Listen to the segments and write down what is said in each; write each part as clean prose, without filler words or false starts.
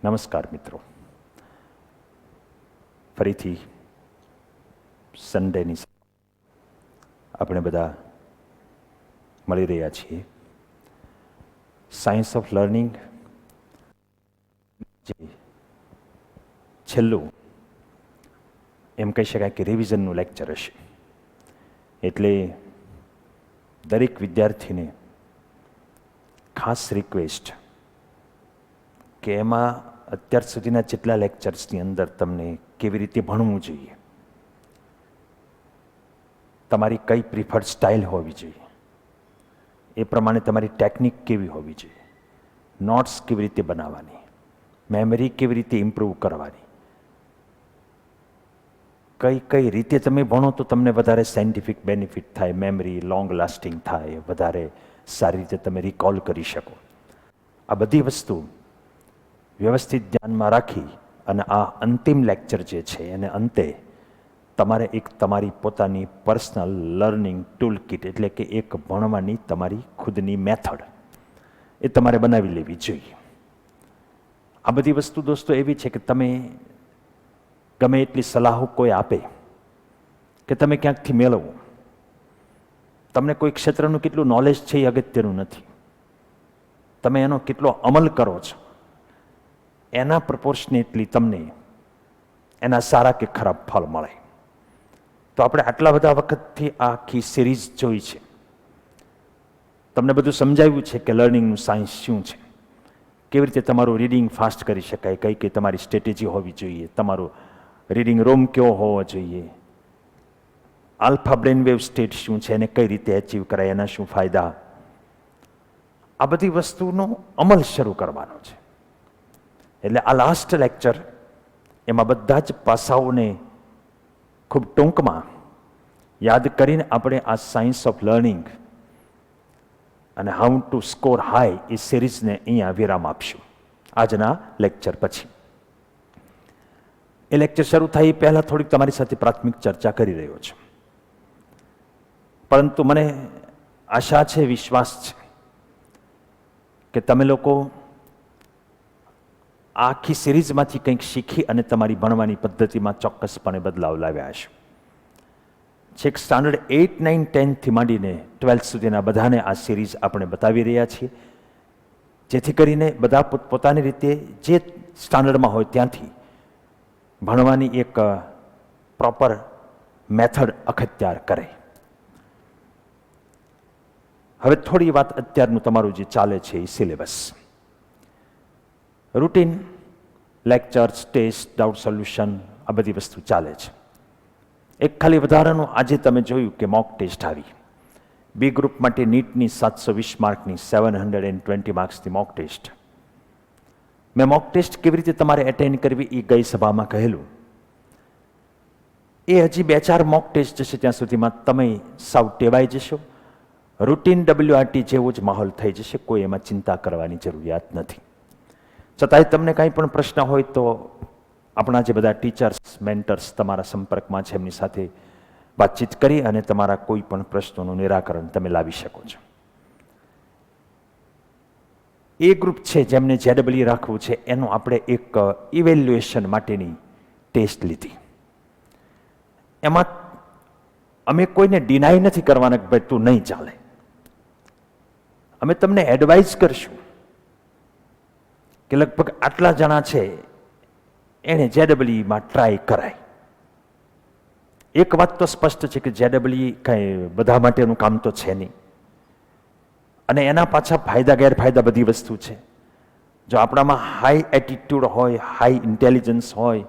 નમસ્કાર મિત્રો, ફરીથી સન્ડેની આપણે બધા મળી રહ્યા છીએ. સાયન્સ ઓફ લર્નિંગ જે છેલ્લું એમ કહી શકાય કે રિવિઝનનું લેક્ચર હશે. એટલે દરેક વિદ્યાર્થીને ખાસ રિક્વેસ્ટ કે એમાં અત્યાર સુધીના જેટલા લેક્ચર્સની અંદર તમને કેવી રીતે ભણવું જોઈએ, તમારી કઈ પ્રિફર્ડ સ્ટાઇલ હોવી જોઈએ, એ પ્રમાણે તમારી ટેકનિક કેવી હોવી જોઈએ, નોટ્સ કેવી રીતે બનાવવાની, મેમરી કેવી રીતે ઇમ્પ્રૂવ કરવાની, કઈ કઈ રીતે તમે ભણો તો તમને વધારે સાયન્ટિફિક બેનિફિટ થાય, મેમરી લોંગ લાસ્ટિંગ થાય, વધારે સારી રીતે તમે રિકોલ કરી શકો. આ બધી વસ્તુ વ્યવસ્થિત ધ્યાનમાં રાખી અને આ અંતિમ લેક્ચર જે છે એને અંતે તમારે એક તમારી પોતાની પર્સનલ લર્નિંગ ટૂલ કિટ એટલે કે એક ભણવાની તમારી ખુદની મેથડ એ તમારે બનાવી લેવી જોઈએ. આ બધી વસ્તુ દોસ્તો એવી છે કે તમે ગમે એટલી સલાહો કોઈ આપે કે તમે ક્યાંકથી મેળવો, તમને કોઈ ક્ષેત્રનું કેટલું નોલેજ છે એ અગત્યનું નથી, તમે એનો કેટલો અમલ કરો છો એના પ્રપોર્શનેટલી તમને એના સારા કે ખરાબ ફળ મળે. તો આપણે આટલા બધા વખતથી આ આખી સિરીઝ જોઈ છે, તમને બધું સમજાવ્યું છે કે લર્નિંગનું સાયન્સ શું છે, કેવી રીતે તમારું રીડિંગ ફાસ્ટ કરી શકાય, કઈ કઈ તમારી સ્ટ્રેટેજી હોવી જોઈએ, તમારો રીડિંગ રૂમ કેવો હોવો જોઈએ, આલ્ફા બ્રેન વેવ સ્ટેટ શું છે, એને કઈ રીતે એચીવ કરાય, એના શું ફાયદા, આ બધી વસ્તુનો અમલ શરૂ કરવાનો છે. એટલે આ લાસ્ટ લેક્ચર એમાં બધા જ પાસાઓને ખૂબ ટૂંકમાં યાદ કરીને આપણે આ સાયન્સ ઓફ લર્નિંગ અને હાઉ ટુ સ્કોર હાઈ એ સિરીઝને અહીંયા વિરામ આપશું આજના લેક્ચર પછી. એ લેક્ચર શરૂ થાય એ પહેલાં થોડીક તમારી સાથે પ્રાથમિક ચર્ચા કરી રહ્યો છું, પરંતુ મને આશા છે, વિશ્વાસ છે કે તમે લોકો આખી સિરીઝમાંથી કંઈક શીખી અને તમારી ભણવાની પદ્ધતિમાં ચોક્કસપણે બદલાવ લાવ્યા હશે. છેક સ્ટાન્ડર્ડ 8, 9, 10થી માંડીને 12 સુધીના બધાને આ સિરીઝ આપણે બતાવી રહ્યા છીએ, જેથી કરીને બધા પોતાની રીતે જે સ્ટાન્ડર્ડમાં હોય ત્યાંથી ભણવાની એક પ્રોપર મેથડ અખત્યાર કરે. હવે થોડી વાત અત્યારનું તમારું જે ચાલે છે એ syllabus, routine lectures, test, doubt solution, આ બધી વસ્તુ ચાલે છે. એક ખાલી વધારાનું આજે તમે જોયું કે મોક ટેસ્ટ આવી. બી ગ્રુપ માટે નીટની 720 માર્કની 720 માર્ક્સની મોક ટેસ્ટ. મેં મોક ટેસ્ટ કેવી રીતે તમારે એટેન્ડ કરવી એ ગઈ સભામાં કહેલું. એ હજી 2-4 મોક ટેસ્ટ જશે ત્યાં સુધીમાં તમે સાવ ટેવાઈ જશો, રૂટીન WRT જેવો જ માહોલ થઈ જશે, કોઈ એમાં ચિંતા કરવાની જરૂરિયાત નથી. છતાંય તમને કાંઈ પણ પ્રશ્ન હોય તો આપણા જે બધા ટીચર્સ, મેન્ટર્સ તમારા સંપર્કમાં છે એમની સાથે વાતચીત કરી અને તમારા કોઈ પણ પ્રશ્નોનું નિરાકરણ તમે લાવી શકો છો. એ ગ્રુપ છે જેમને JEE રાખવું છે એનું આપણે એક ઇવેલ્યુએશન માટેની ટેસ્ટ લીધી. એમાં અમે કોઈને ડિનાય નથી કરવાના કે ભાઈ તું નહીં ચાલે, અમે તમને એડવાઇઝ કરશું કે લગભગ આટલા જણા છે એને JEEમાં ટ્રાય કરાય. એક વાત તો સ્પષ્ટ છે કે JEE કાંઈ બધા માટેનું કામ તો છે નહીં, અને એના પાછા ફાયદા ગેરફાયદા બધી વસ્તુ છે. જો આપણામાં હાઈ એટીટ્યુડ હોય, હાઈ ઇન્ટેલિજન્સ હોય,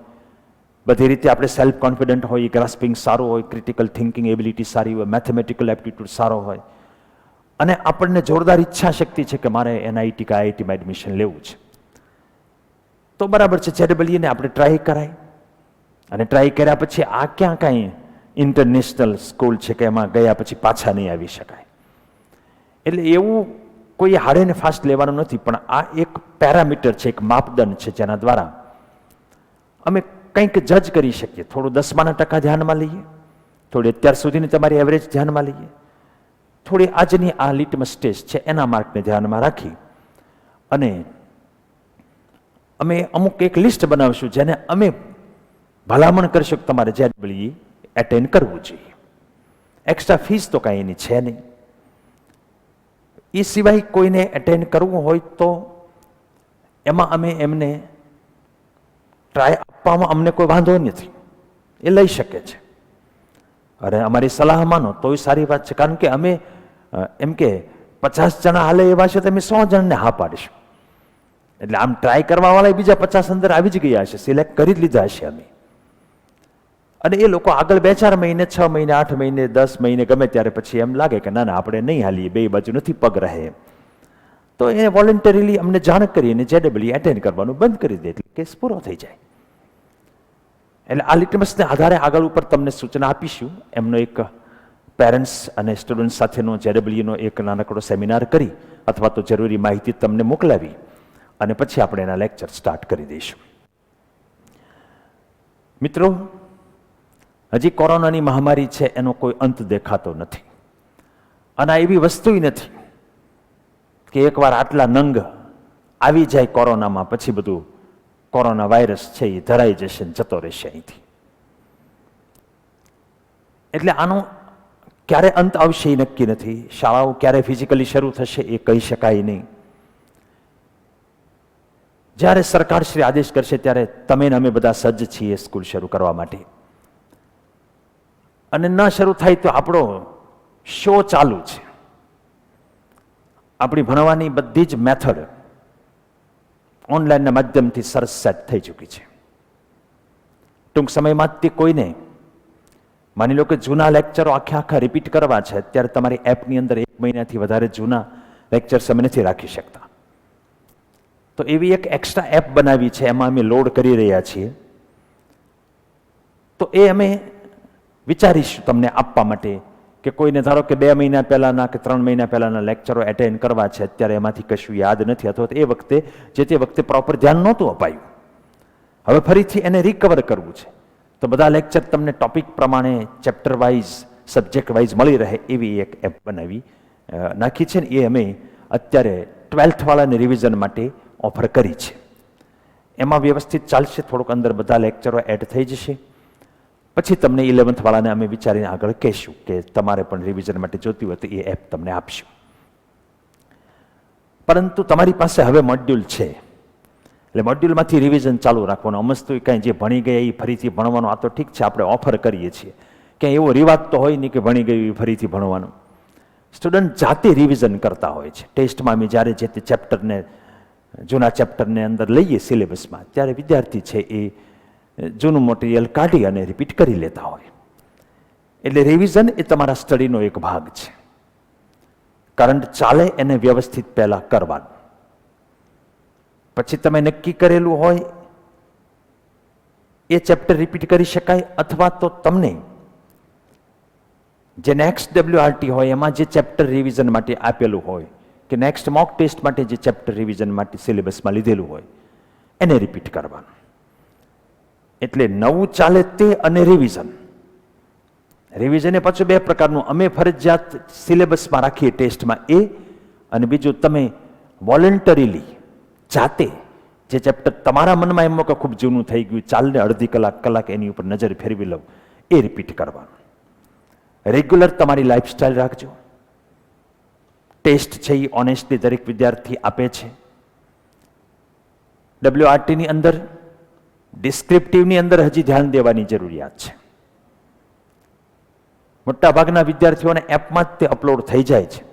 બધી રીતે આપણે સેલ્ફ કોન્ફિડન્ટ હોય, ગ્રાસ્પિંગ સારું હોય, ક્રિટિકલ થિંકિંગ એબિલિટી સારી હોય, મેથેમેટિકલ એપ્ટિટ્યૂડ સારો હોય, અને આપણને જોરદાર ઈચ્છા શક્તિ છે કે મારે NIT કે IITમાં એડમિશન લેવું છે, તો બરાબર છે, JEE ને આપણે ટ્રાય કરાય. અને ટ્રાય કર્યા પછી આ ક્યાં કાંઈ ઇન્ટરનેશનલ સ્કૂલ છે કે એમાં ગયા પછી પાછા નહીં આવી શકાય. એટલે એવું કોઈ હાર્ડ એન્ડ ફાસ્ટ લેવાનું નથી, પણ આ એક પેરામીટર છે, એક માપદંડ છે જેના દ્વારા અમે કંઈક જજ કરી શકીએ. થોડું 10માના ટકા ધ્યાનમાં લઈએ, થોડી અત્યાર સુધીની તમારી એવરેજ ધ્યાનમાં લઈએ, થોડી આજની આ લિટમસ ટેસ્ટ છે એના માર્કને ધ્યાનમાં રાખી અને અમે અમુક એક લિસ્ટ બનાવશું જેને અમે ભલામણ કરીશું કે તમારે JEE એટેન્ડ કરવું જોઈએ. એક્સ્ટ્રા ફીસ તો કાંઈ એની છે નહીં. એ સિવાય કોઈને એટેન્ડ કરવું હોય તો એમાં અમે એમને ટ્રાય આપવામાં અમને કોઈ વાંધો નથી, એ લઈ શકે છે. અરે અમારી સલાહ માનો તો એ સારી વાત છે, કારણ કે અમે એમ કે 50 જણા હાલે એવા છે તો અમે 100 જણને હા પાડીશું. એટલે આમ ટ્રાય કરવા વાળા બીજા 50 અંદર આવી જ ગયા હશે, સિલેક્ટ કરી જ લીધા હશે અમે. અને એ લોકો આગળ 2-4 મહિને, 6 મહિને, 8 મહિને, 10 મહિને ગમે ત્યારે પછી એમ લાગે કે ના ના આપણે નહીં હાલીએ, બે બાજુ નથી પગ રહે, તો એ વોલન્ટરીલી અમને જાણ કરીને JEE એટેન્ડ કરવાનું બંધ કરી દે, એટલે કેસ પૂરો થઈ જાય. એટલે આ લિટમસને આધારે આગળ ઉપર તમને સૂચના આપીશું. એમનો એક પેરેન્ટ્સ અને સ્ટુડન્ટ સાથેનો JEE એક નાનકડો સેમિનાર કરી અથવા તો જરૂરી માહિતી તમને મોકલાવી અને પછી આપણે એના લેક્ચર સ્ટાર્ટ કરી દઈશું. મિત્રો, હજી કોરોનાની મહામારી છે એનો કોઈ અંત દેખાતો નથી. અને આ એવી વસ્તુ નથી કે એકવાર આટલા નંગ આવી જાય કોરોનામાં પછી બધું કોરોના વાયરસ છે એ ધરાઈ જશે ને જતો રહેશે અહીંથી. એટલે આનો ક્યારે અંત આવશે એ નક્કી નથી. શાળાઓ ક્યારે ફિઝિકલી શરૂ થશે એ કહી શકાય નહીં. જ્યારે સરકાર શ્રી આદેશ કરશે ત્યારે તમે ને અમે બધા સજ્જ છીએ સ્કૂલ શરૂ કરવા માટે. અને ન શરૂ થાય તો આપણો શો ચાલુ છે. આપણી ભણવાની બધી જ મેથડ ઓનલાઈનના માધ્યમથી સરસ સેટ થઈ ચૂકી છે. ટૂંક સમયમાં તે કોઈને માની લો કે જૂના લેક્ચરો આખા રિપીટ કરવા છે, અત્યારે તમારી એપની અંદર 1 મહિનાથી વધારે જૂના લેક્ચર્સ અમે નથી રાખી શકતા. તો એવી એક એક્સ્ટ્રા એપ બનાવી છે, એમાં અમે લોડ કરી રહ્યા છીએ. તો એ અમે વિચારીશું તમને આપવા માટે કે કોઈને ધારો કે 2 મહિના પહેલાના કે 3 મહિના પહેલાના લેક્ચરો એટેન્ડ કરવા છે, અત્યારે એમાંથી કશું યાદ નથી અથવા એ વખતે જે તે વખતે પ્રોપર ધ્યાન નહોતું અપાયું, હવે ફરીથી એને રિકવર કરવું છે, તો બધા લેક્ચર તમને ટોપિક પ્રમાણે ચેપ્ટર વાઇઝ સબ્જેક્ટ વાઇઝ મળી રહે એવી એક એપ બનાવી નાખી છે ને એ અમે અત્યારે 12th વાળાને રિવિઝન માટે ઓફર કરી છે. એમાં વ્યવસ્થિત ચાલશે, થોડુંક અંદર બધા લેક્ચરો એડ થઈ જશે. પછી તમને 11th વાળાને અમે વિચારીને આગળ કહેશું કે તમારે પણ રિવિઝન માટે જોતી હોય તો એ એપ તમને આપશું. પરંતુ તમારી પાસે હવે મોડ્યુલ છે એટલે મોડ્યુલમાંથી રિવિઝન ચાલુ રાખવાનું. અમસ્તું કાંઈ જે ભણી ગયા એ ફરીથી ભણવાનું, આ તો ઠીક છે આપણે ઓફર કરીએ છીએ, ક્યાંય એવો રિવાજ તો હોય નહીં કે ભણી ગયું એ ફરીથી ભણવાનું. સ્ટુડન્ટ જાતે રિવિઝન કરતા હોય છે. ટેસ્ટમાં અમે જ્યારે જે તે ચેપ્ટરને જૂના ચેપ્ટરને અંદર લઈએ સિલેબસમાં, ત્યારે વિદ્યાર્થી છે એ જૂનું મટીરિયલ કાઢી અને રિપીટ કરી લેતા હોય. એટલે રિવિઝન એ તમારા સ્ટડીનો એક ભાગ છે. કરંટ ચાલે એને વ્યવસ્થિત પહેલા કરવાનું. પછી તમે નક્કી કરેલું હોય એ ચેપ્ટર રિપીટ કરી શકાય, અથવા તો તમને જે નેક્સ્ટ WRT હોય એમાં જે ચેપ્ટર રિવિઝન માટે આપેલું હોય કે નેક્સ્ટ મોક ટેસ્ટ માટે જે ચેપ્ટર રિવિઝન માટે સિલેબસમાં લીધેલું હોય એને રિપીટ કરવાનું. એટલે નવું ચાલે તે અને રિવિઝન. રિવિઝન એ પાછું 2 પ્રકારનું અમે ફરજિયાત સિલેબસમાં રાખીએ ટેસ્ટમાં એ, અને બીજું તમે વોલન્ટરીલી જાતે જે ચેપ્ટર તમારા મનમાં એમ કે ખૂબ જૂનું થઈ ગયું, ચાલને અડધી કલાક એની ઉપર નજર ફેરવી લઉં, એ રિપીટ કરવાનું. રેગ્યુલર તમારી લાઈફસ્ટાઈલ રાખજો. ટેસ્ટ છે એ ઓનેસ્ટલી દરેક વિદ્યાર્થી આપે છે. WRTની અંદર ડિસ્ક્રિપ્ટિવની અંદર હજી ધ્યાન દેવાની જરૂરિયાત છે. મોટાભાગના વિદ્યાર્થીઓને એપમાં જ તે અપલોડ થઈ જાય છે,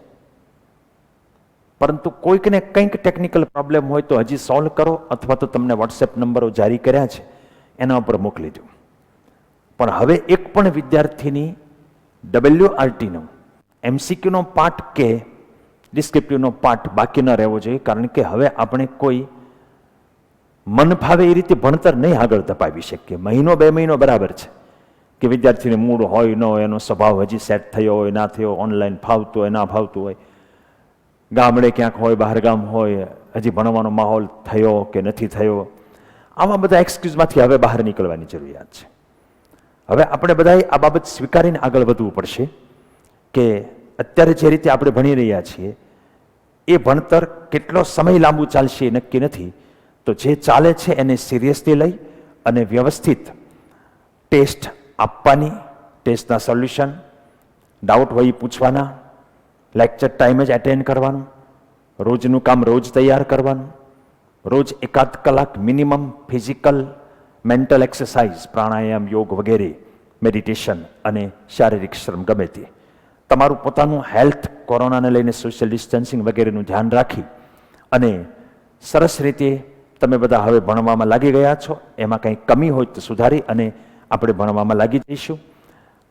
પરંતુ કોઈકને કંઈક ટેકનિકલ પ્રોબ્લેમ હોય તો હજી સોલ્વ કરો, અથવા તો તમને વોટ્સએપ નંબરો જારી કર્યા છે એના ઉપર મોકલી દો. પણ હવે એક પણ વિદ્યાર્થીની WRTનો MCQનો પાર્ટ કે ડિસ્ક્રિપ્ટિવનો પાર્ટ બાકી ન રહેવો જોઈએ, કારણ કે હવે આપણે કોઈ મન ફાવે એ રીતે ભણતર નહીં આગળ ધપાવી શકીએ. 1-2 મહિનો બરાબર છે કે વિદ્યાર્થીને મૂડ હોય ન હોય, એનો સ્વભાવ હજી સેટ થયો હોય ના થયો, ઓનલાઈન ફાવતું હોય ના ફાવતું હોય, ગામડે ક્યાંક હોય બહાર ગામ હોય, હજી ભણવાનો માહોલ થયો કે નથી થયો, આવા બધા એક્સક્યુઝમાંથી હવે બહાર નીકળવાની જરૂરિયાત છે. હવે આપણે બધાએ આ બાબત સ્વીકારીને આગળ વધવું પડશે કે અત્યારે જે રીતે આપણે ભણી રહ્યા છીએ એ ભણતર કેટલો સમય લાંબુ ચાલશે એ નક્કી નથી, તો જે ચાલે છે એને સિરિયસલી લઈ અને વ્યવસ્થિત ટેસ્ટ આપવાની, ટેસ્ટના સોલ્યુશન, ડાઉટ હોય એ પૂછવાના, લેક્ચર ટાઈમે જ એટેન્ડ કરવાનું, રોજનું કામ રોજ તૈયાર કરવાનું, રોજ એકાદ કલાક મિનિમમ ફિઝિકલ મેન્ટલ એક્સરસાઇઝ, પ્રાણાયામ, યોગ વગેરે, મેડિટેશન અને શારીરિક શ્રમ ગમે તે. તમારું પોતાનું હેલ્થ, કોરોનાને લઈને સોશિયલ ડિસ્ટન્સિંગ વગેરેનું ધ્યાન રાખી અને સરસ રીતે તમે બધા હવે ભણવામાં લાગી ગયા છો. એમાં કંઈ કમી હોય તો સુધારી અને આપણે ભણવામાં લાગી જઈશું.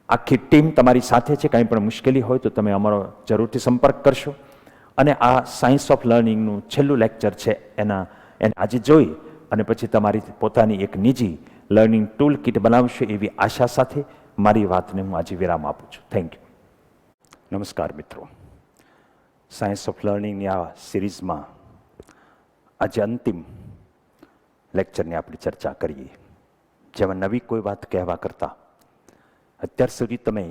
આખી ટીમ તમારી સાથે છે. કંઈ પણ મુશ્કેલી હોય તો તમે અમારો જરૂરથી સંપર્ક કરશો. અને આ સાયન્સ ઓફ લર્નિંગનું છેલ્લું લેક્ચર છે એને આજે જોઈ અને પછી તમારી પોતાની એક નિજી લર્નિંગ ટૂલ કિટ બનાવશો એવી આશા સાથે મારી વાતને હું આજે વિરામ આપું છું. Thank you. નમસ્કાર મિત્રો. સાયન્સ ઓફ લર્નિંગની આ સિરીઝમાં આજે અંતિમ લેક્ચરની આપણે ચર્ચા કરીએ, જેમાં નવી કોઈ વાત કહેવા કરતાં અત્યાર સુધી તમે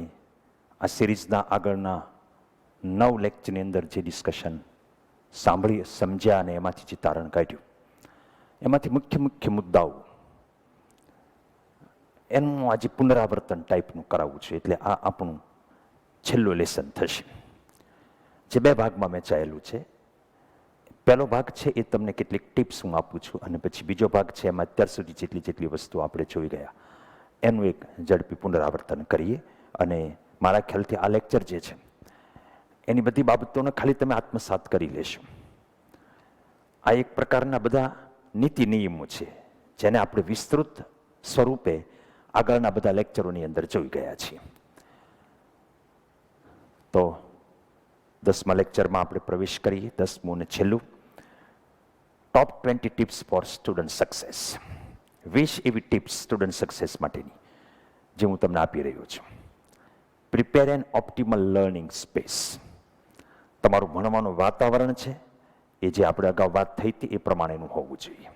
આ સિરીઝના આગળના 9 લેક્ચરની અંદર જે ડિસ્કશન સાંભળી, સમજ્યા અને એમાંથી જે તારણ કાઢ્યું, એમાંથી મુખ્ય મુદ્દાઓ એનું આજે પુનરાવર્તન ટાઈપનું કરાવવું છે. એટલે આ આપણું છેલ્લું લેસન થશે, જે 2 ભાગમાં મેં ચાલેલું છે. પહેલો ભાગ છે એ તમને કેટલીક ટિપ્સ હું આપું છું અને પછી બીજો ભાગ છે એમાં અત્યાર સુધી જેટલી વસ્તુઓ આપણે જોઈ ગયા એનું એક ઝડપી પુનરાવર્તન કરીએ. અને મારા ખ્યાલથી આ લેક્ચર જે છે એની બધી બાબતોને ખાલી તમે આત્મસાત કરી લેશો. આ એક પ્રકારના બધા નીતિ નિયમો છે જેને આપણે વિસ્તૃત સ્વરૂપે આગળના બધા લેક્ચરોની અંદર જોઈ ગયા છીએ. તો 10મા લેક્ચરમાં આપણે પ્રવેશ કરીએ. 10મું અને છેલ્લું, ટોપ 20 ટિપ્સ ફોર સ્ટુડન્ટ સક્સેસ. 20 એવી ટિપ્સ સ્ટુડન્ટ સક્સેસ માટેની જે હું તમને આપી રહ્યો છું. Prepare an optimal learning space. તમારું ભણવાનું વાતાવરણ છે એ જે આપણે અગાઉ વાત થઈ હતી એ પ્રમાણેનું હોવું જોઈએ.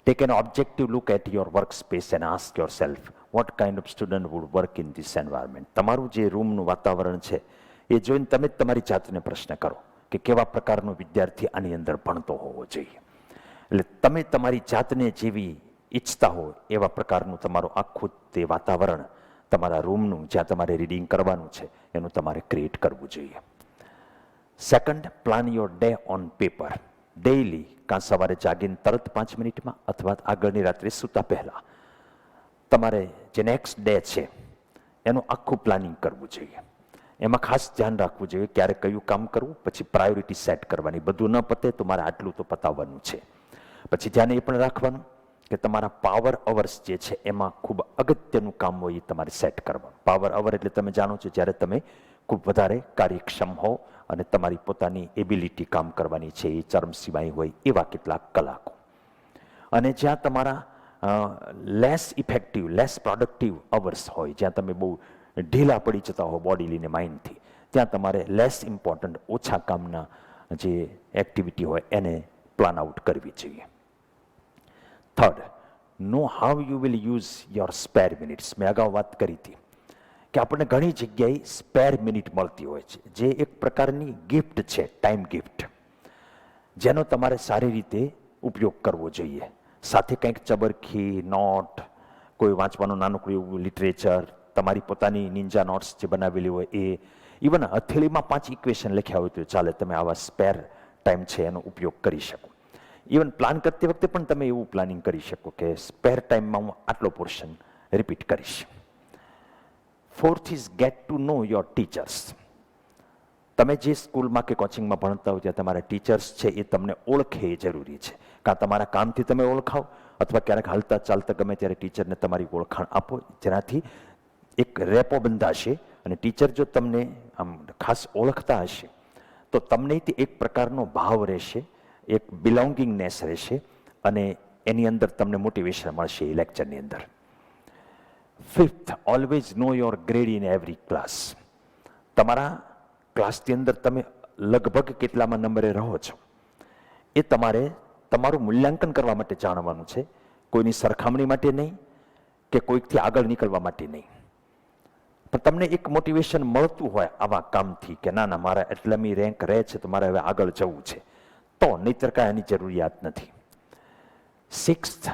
Take an objective look at your work space and ask yourself what kind of student would work in this environment. તમારું જે રૂમનું વાતાવરણ છે એ જોઈને તમે જ તમારી જાતને પ્રશ્ન કરો કે કેવા પ્રકારનો વિદ્યાર્થી આની અંદર ભણતો હોવો જોઈએ. એટલે તમે તમારી જાતને જેવી ઈચ્છતા હો એવા પ્રકારનું તમારું આખું તે વાતાવરણ તમારા રૂમનું જ્યાં તમારે રીડિંગ કરવાનું છે એનું તમારે ક્રિએટ કરવું જોઈએ. Second, plan your day on paper. Daily, કાં સવારે જાગીને તરત 5 મિનિટમાં અથવા આગળની રાત્રે સૂતા પહેલા તમારે જે નેક્સ્ટ ડે છે એનું આખું પ્લાનિંગ કરવું જોઈએ. એમાં ખાસ ધ્યાન રાખવું જોઈએ ક્યારે કયું કામ કરવું, પછી પ્રાયોરિટી સેટ કરવાની. બધું ન પતે તો મારે આટલું તો પતાવવાનું છે. પછી ધ્યાન એ પણ રાખવાનું કે તમારા પાવર અવર્સ જે છે એમાં ખૂબ અગત્યનું કામ હોય એ તમારે સેટ કરવાનું. પાવર અવર એટલે તમે જાણો છો જ્યારે તમે ખૂબ વધારે કાર્યક્ષમ હો અને તમારી પોતાની એબિલિટી કામ કરવાની છે એ ચરમસીમાઈ હોય એવા કેટલાક કલાકો. અને જ્યાં તમારા less effective, less productive hours હોય, જ્યાં તમે બહુ ઢીલા પડી જતા હો બોડીલીને માઇન્ડથી, ત્યાં તમારે લેસ ઇમ્પોર્ટન્ટ, ઓછા કામના જે એક્ટિવિટી હોય એને પ્લાન આઉટ કરવી જોઈએ. Third, know how you will use your spare minutes. મેં અગાઉ વાત કરી હતી કે આપણને ઘણી જગ્યાએ સ્પેર મિનિટ મળતી હોય છે જે એક પ્રકારની ગિફ્ટ છે, ટાઈમ ગિફ્ટ, જેનો તમારે સારી રીતે ઉપયોગ કરવો જોઈએ. સાથે કંઈક ચબરખી, નોટ, કોઈ વાંચવાનું નાનકડું એવું લિટરેચર, તમારી પોતાની નિંજા નોટ્સ જે બનાવેલી હોય એ, ઇવન હથેળીમાં 5 ઇક્વેશન લખ્યા હોય તો ચાલે. તમે આવા સ્પેર ટાઈમ છે એનો ઉપયોગ કરી શકો. ઇવન પ્લાન કરતી વખતે પણ તમે એવું પ્લાનિંગ કરી શકો કે સ્પેર ટાઈમમાં હું આટલો પોર્શન રિપીટ કરીશ. Fourth is get to know your teachers. તમે જે સ્કૂલમાં કે કોચિંગમાં ભણતા હોય ત્યાં તમારા ટીચર્સ છે એ તમને ઓળખે એ જરૂરી છે. કાં તમારા કામથી તમે ઓળખાવ અથવા ક્યારેક હાલતા ચાલતા ગમે ત્યારે ટીચરને તમારી ઓળખાણ આપો, જેનાથી એક રેપો બંધાશે. અને ટીચર જો તમને આમ ખાસ ઓળખતા હશે તો તમને એક પ્રકારનો ભાવ રહેશે, એક બિલોંગિંગનેસ રહેશે અને એની અંદર તમને મોટિવેશન મળશે એ લેક્ચરની અંદર. Fifth, always know your grade in every class. તમારા ક્લાસની અંદર તમે લગભગ કેટલામાં નંબરે રહો છો એ તમારે તમારું મૂલ્યાંકન કરવા માટે જાણવાનું છે, કોઈની સરખામણી માટે નહીં કે કોઈકથી આગળ નીકળવા માટે નહીં. પણ તમને એક મોટિવેશન મળતું હોય આવા કામથી કે ના મારા એટલામી રેન્ક રહે છે તો મારે હવે આગળ જવું છે, તો નહીતર કાંઈ એની જરૂરિયાત નથી. Sixth,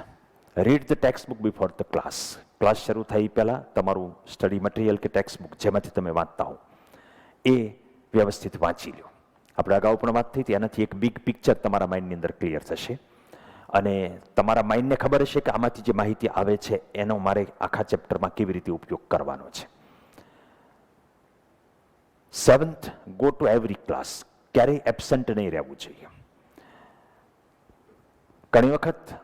read the text book before the class. Class શરૂ થાય પહેલાં તમારું સ્ટડી મટીરિયલ કે ટેક્સ્ટ બુક જેમાંથી તમે વાંચતા હો એ વ્યવસ્થિત વાંચી લો. આપણે અગાઉ પણ વાત થઈ હતી, એનાથી એક બિગ પિક્ચર તમારા માઇન્ડની અંદર ક્લિયર થશે અને તમારા માઇન્ડને ખબર હશે કે આમાંથી જે માહિતી આવે છે એનો મારે આખા ચેપ્ટરમાં કેવી રીતે ઉપયોગ કરવાનો છે. Seventh, go to every class. ક્યારેય એબસન્ટ નહીં રહેવું જોઈએ. ઘણી વખત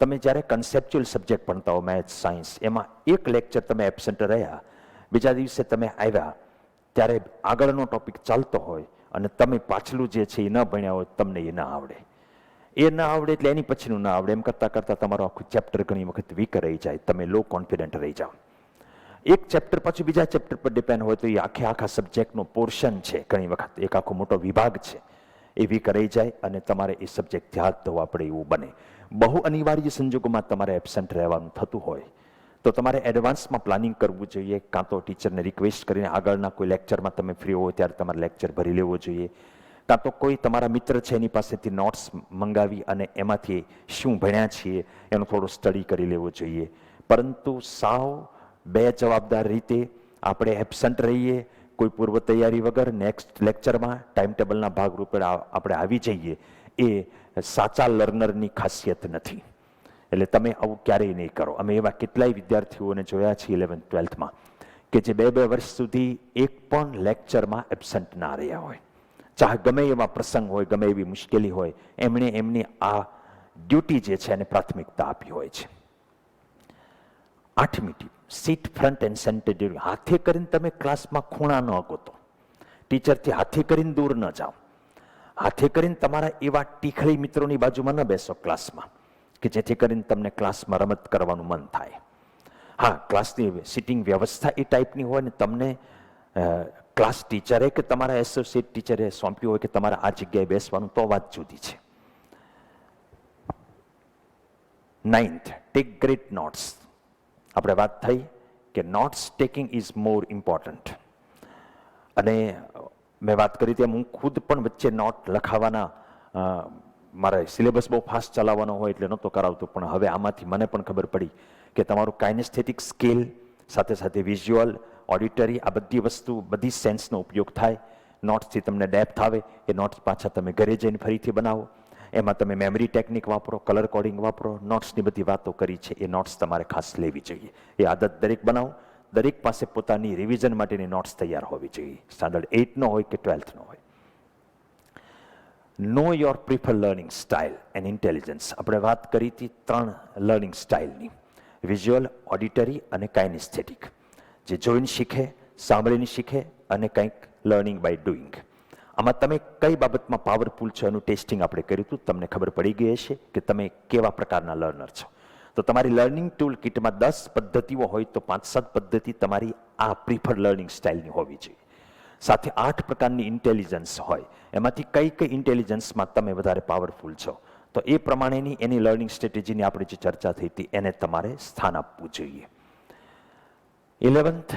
તમે જ્યારે કન્સેપ્ચ્યુઅલ સબ્જેક્ટ ભણતા હો, મેથ્સ, સાયન્સ, એમાં એક લેક્ચર તમે એબસન્ટ રહ્યા, બીજા દિવસે તમે આવ્યા ત્યારે આગળનો ટોપિક ચાલતો હોય અને તમે પાછલું જે છે એ ન ભણ્યા હોય, તમને એ ના આવડે. એ ના આવડે એટલે એની પછીનું ના આવડે, એમ કરતાં કરતાં તમારું આખું ચેપ્ટર ઘણી વખત વીક રહી જાય, તમે લો કોન્ફિડન્ટ રહી જાઓ. એક ચેપ્ટર પછી બીજા ચેપ્ટર પર ડિપેન્ડ હોય તો એ આખા સબ્જેક્ટનો પોર્શન છે, ઘણી વખત એક આખો મોટો વિભાગ છે, એ વીક રહી જાય અને તમારે એ સબ્જેક્ટથી હાથ ધોવા પડે એવું બને. બહુ અનિવાર્ય સંજોગોમાં તમારે એબસન્ટ રહેવાનું થતું હોય તો તમારે એડવાન્સમાં પ્લાનિંગ કરવું જોઈએ. કાં તો ટીચરને રિક્વેસ્ટ કરીને આગળના કોઈ લેક્ચરમાં તમે ફ્રી હોય ત્યારે તમારે લેક્ચર ભરી લેવો જોઈએ, કાં તો કોઈ તમારા મિત્ર છે એની પાસેથી નોટ્સ મંગાવી અને એમાંથી શું ભણ્યા છીએ એનો થોડો સ્ટડી કરી લેવો જોઈએ. પરંતુ સાવ બે જવાબદાર રીતે આપણે એબસન્ટ રહીએ, કોઈ પૂર્વ તૈયારી વગર નેક્સ્ટ લેક્ચરમાં ટાઈમ ટેબલના ભાગરૂપે આપણે આવી જઈએ, એ સાચા લર્નરની ખાસિયત નથી. એટલે તમે આવું ક્યારેય નહીં કરો. અમે એવા કેટલાય વિદ્યાર્થીઓને જોયા છે 11th 12thમાં કે જે 2 વર્ષ સુધી એક પણ લેક્ચરમાં એબસન્ટ ના રહ્યા હોય, ચાહે ગમે એવા પ્રસંગ હોય, ગમે એવી મુશ્કેલી હોય, એમણે એમની આ ડ્યુટી જે છે એને પ્રાથમિકતા આપી હોય છે. 8મી tip, seat front and center. હાથે કરીને તમે ક્લાસમાં ખૂણા ન ગોતો, ટીચરથી હાથે કરીને દૂર ન જાઓ. હાથે કરીને તમારા એવા ટીખળી મિત્રોની બાજુમાં ન બેસો ક્લાસમાં કે જેથી કરીને તમને ક્લાસમાં રમત કરવાનું મન થાય. હા, ક્લાસની સિટિંગ વ્યવસ્થા એ ટાઈપની હોય ને તમને ક્લાસ ટીચરે કે તમારા એસોસિએટ ટીચરે સોંપ્યું હોય કે તમારે આ જગ્યાએ બેસવાનું, તો વાત જુદી છે. 9th, tech great notes. આપણે વાત થઈ કે notes taking is more important. અને મેં વાત કરી તેમ હું ખુદ પણ વચ્ચે નોટ લખાવાના, મારે સિલેબસ બહુ ફાસ્ટ ચલાવવાનો હોય એટલે નહોતો કરાવતો, પણ હવે આમાંથી મને પણ ખબર પડી કે તમારું કાઇનેસ્થેટિક સ્કિલ સાથે સાથે વિઝ્યુઅલ, ઓડિટરી, આ બધી વસ્તુ, બધી સેન્સનો ઉપયોગ થાય. નોટ્સથી તમને ડેપ્થ આવે, એ નોટ્સ પાછા તમે ઘરે જઈને ફરીથી બનાવો, એમાં તમે મેમરી ટેકનિક વાપરો, કલર કોડિંગ વાપરો. નોટ્સની બધી વાતો કરી છે એ નોટ્સ તમારે ખાસ લેવી જોઈએ. એ આદત દરેક બનાવો. દરેક પાસે પોતાની રિવિઝન માટેની નોટ્સ તૈયાર હોવી જોઈએ, સ્ટાન્ડર્ડ 8નો હોય કે 12thનો હોય. Know your prefer learning style and intelligence. આપણે વાત કરી હતી 3 લર્નિંગ સ્ટાઇલની, વિઝ્યુઅલ, ઓડિટરી અને કાઇનેસ્થેટિક. જે જોઈને શીખે, સાંભળીને શીખે અને કંઈક લર્નિંગ બાય ડુઈંગ. આમાં તમે કઈ બાબતમાં પાવરફુલ છો એનું ટેસ્ટિંગ આપણે કર્યું હતું. તમને ખબર પડી ગઈ હશે કે તમે કેવા પ્રકારના લર્નર છો. તો તમારી લર્નિંગ ટૂલ કિટમાં 10 પદ્ધતિઓ હોય તો 5-7 પદ્ધતિ તમારી આ પ્રિફર લર્નિંગ સ્ટાઇલની હોવી જોઈએ. સાથે 8 પ્રકારની ઇન્ટેલિજન્સ હોય, એમાંથી કઈ ઇન્ટેલિજન્સમાં તમે વધારે પાવરફુલ છો, તો એ પ્રમાણેની એની લર્નિંગ સ્ટ્રેટેજીની આપણે જે ચર્ચા થઈ હતી એને તમારે સ્થાન આપવું જોઈએ. 11th,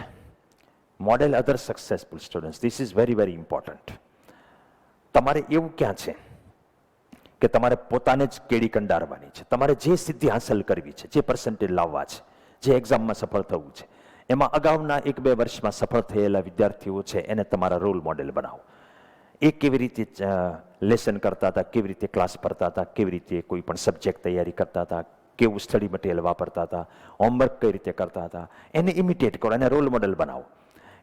model other successful students. This is very very important. તમારે એવું ક્યાં છે કે તમારે પોતાને જ કેડી કંડારવાની છે, તમારે જે સિદ્ધિ હાંસલ કરવી છે, જે પર્સન્ટેજ લાવવા છે, જે એક્ઝામમાં સફળ થવું છે, એમાં અગાઉના 1-2 વર્ષમાં સફળ થયેલા વિદ્યાર્થીઓ છે એને તમારા રોલ મોડેલ બનાવો. એ કેવી રીતે લેસન કરતા હતા, કેવી રીતે ક્લાસ ભરતા હતા, કેવી રીતે કોઈ પણ સબ્જેક્ટ તૈયારી કરતા હતા, કેવું સ્ટડી મટીરિયલ વાપરતા હતા, હોમવર્ક કઈ રીતે કરતા હતા, એને ઇમિટેટ કરો, એને રોલ મોડેલ બનાવો.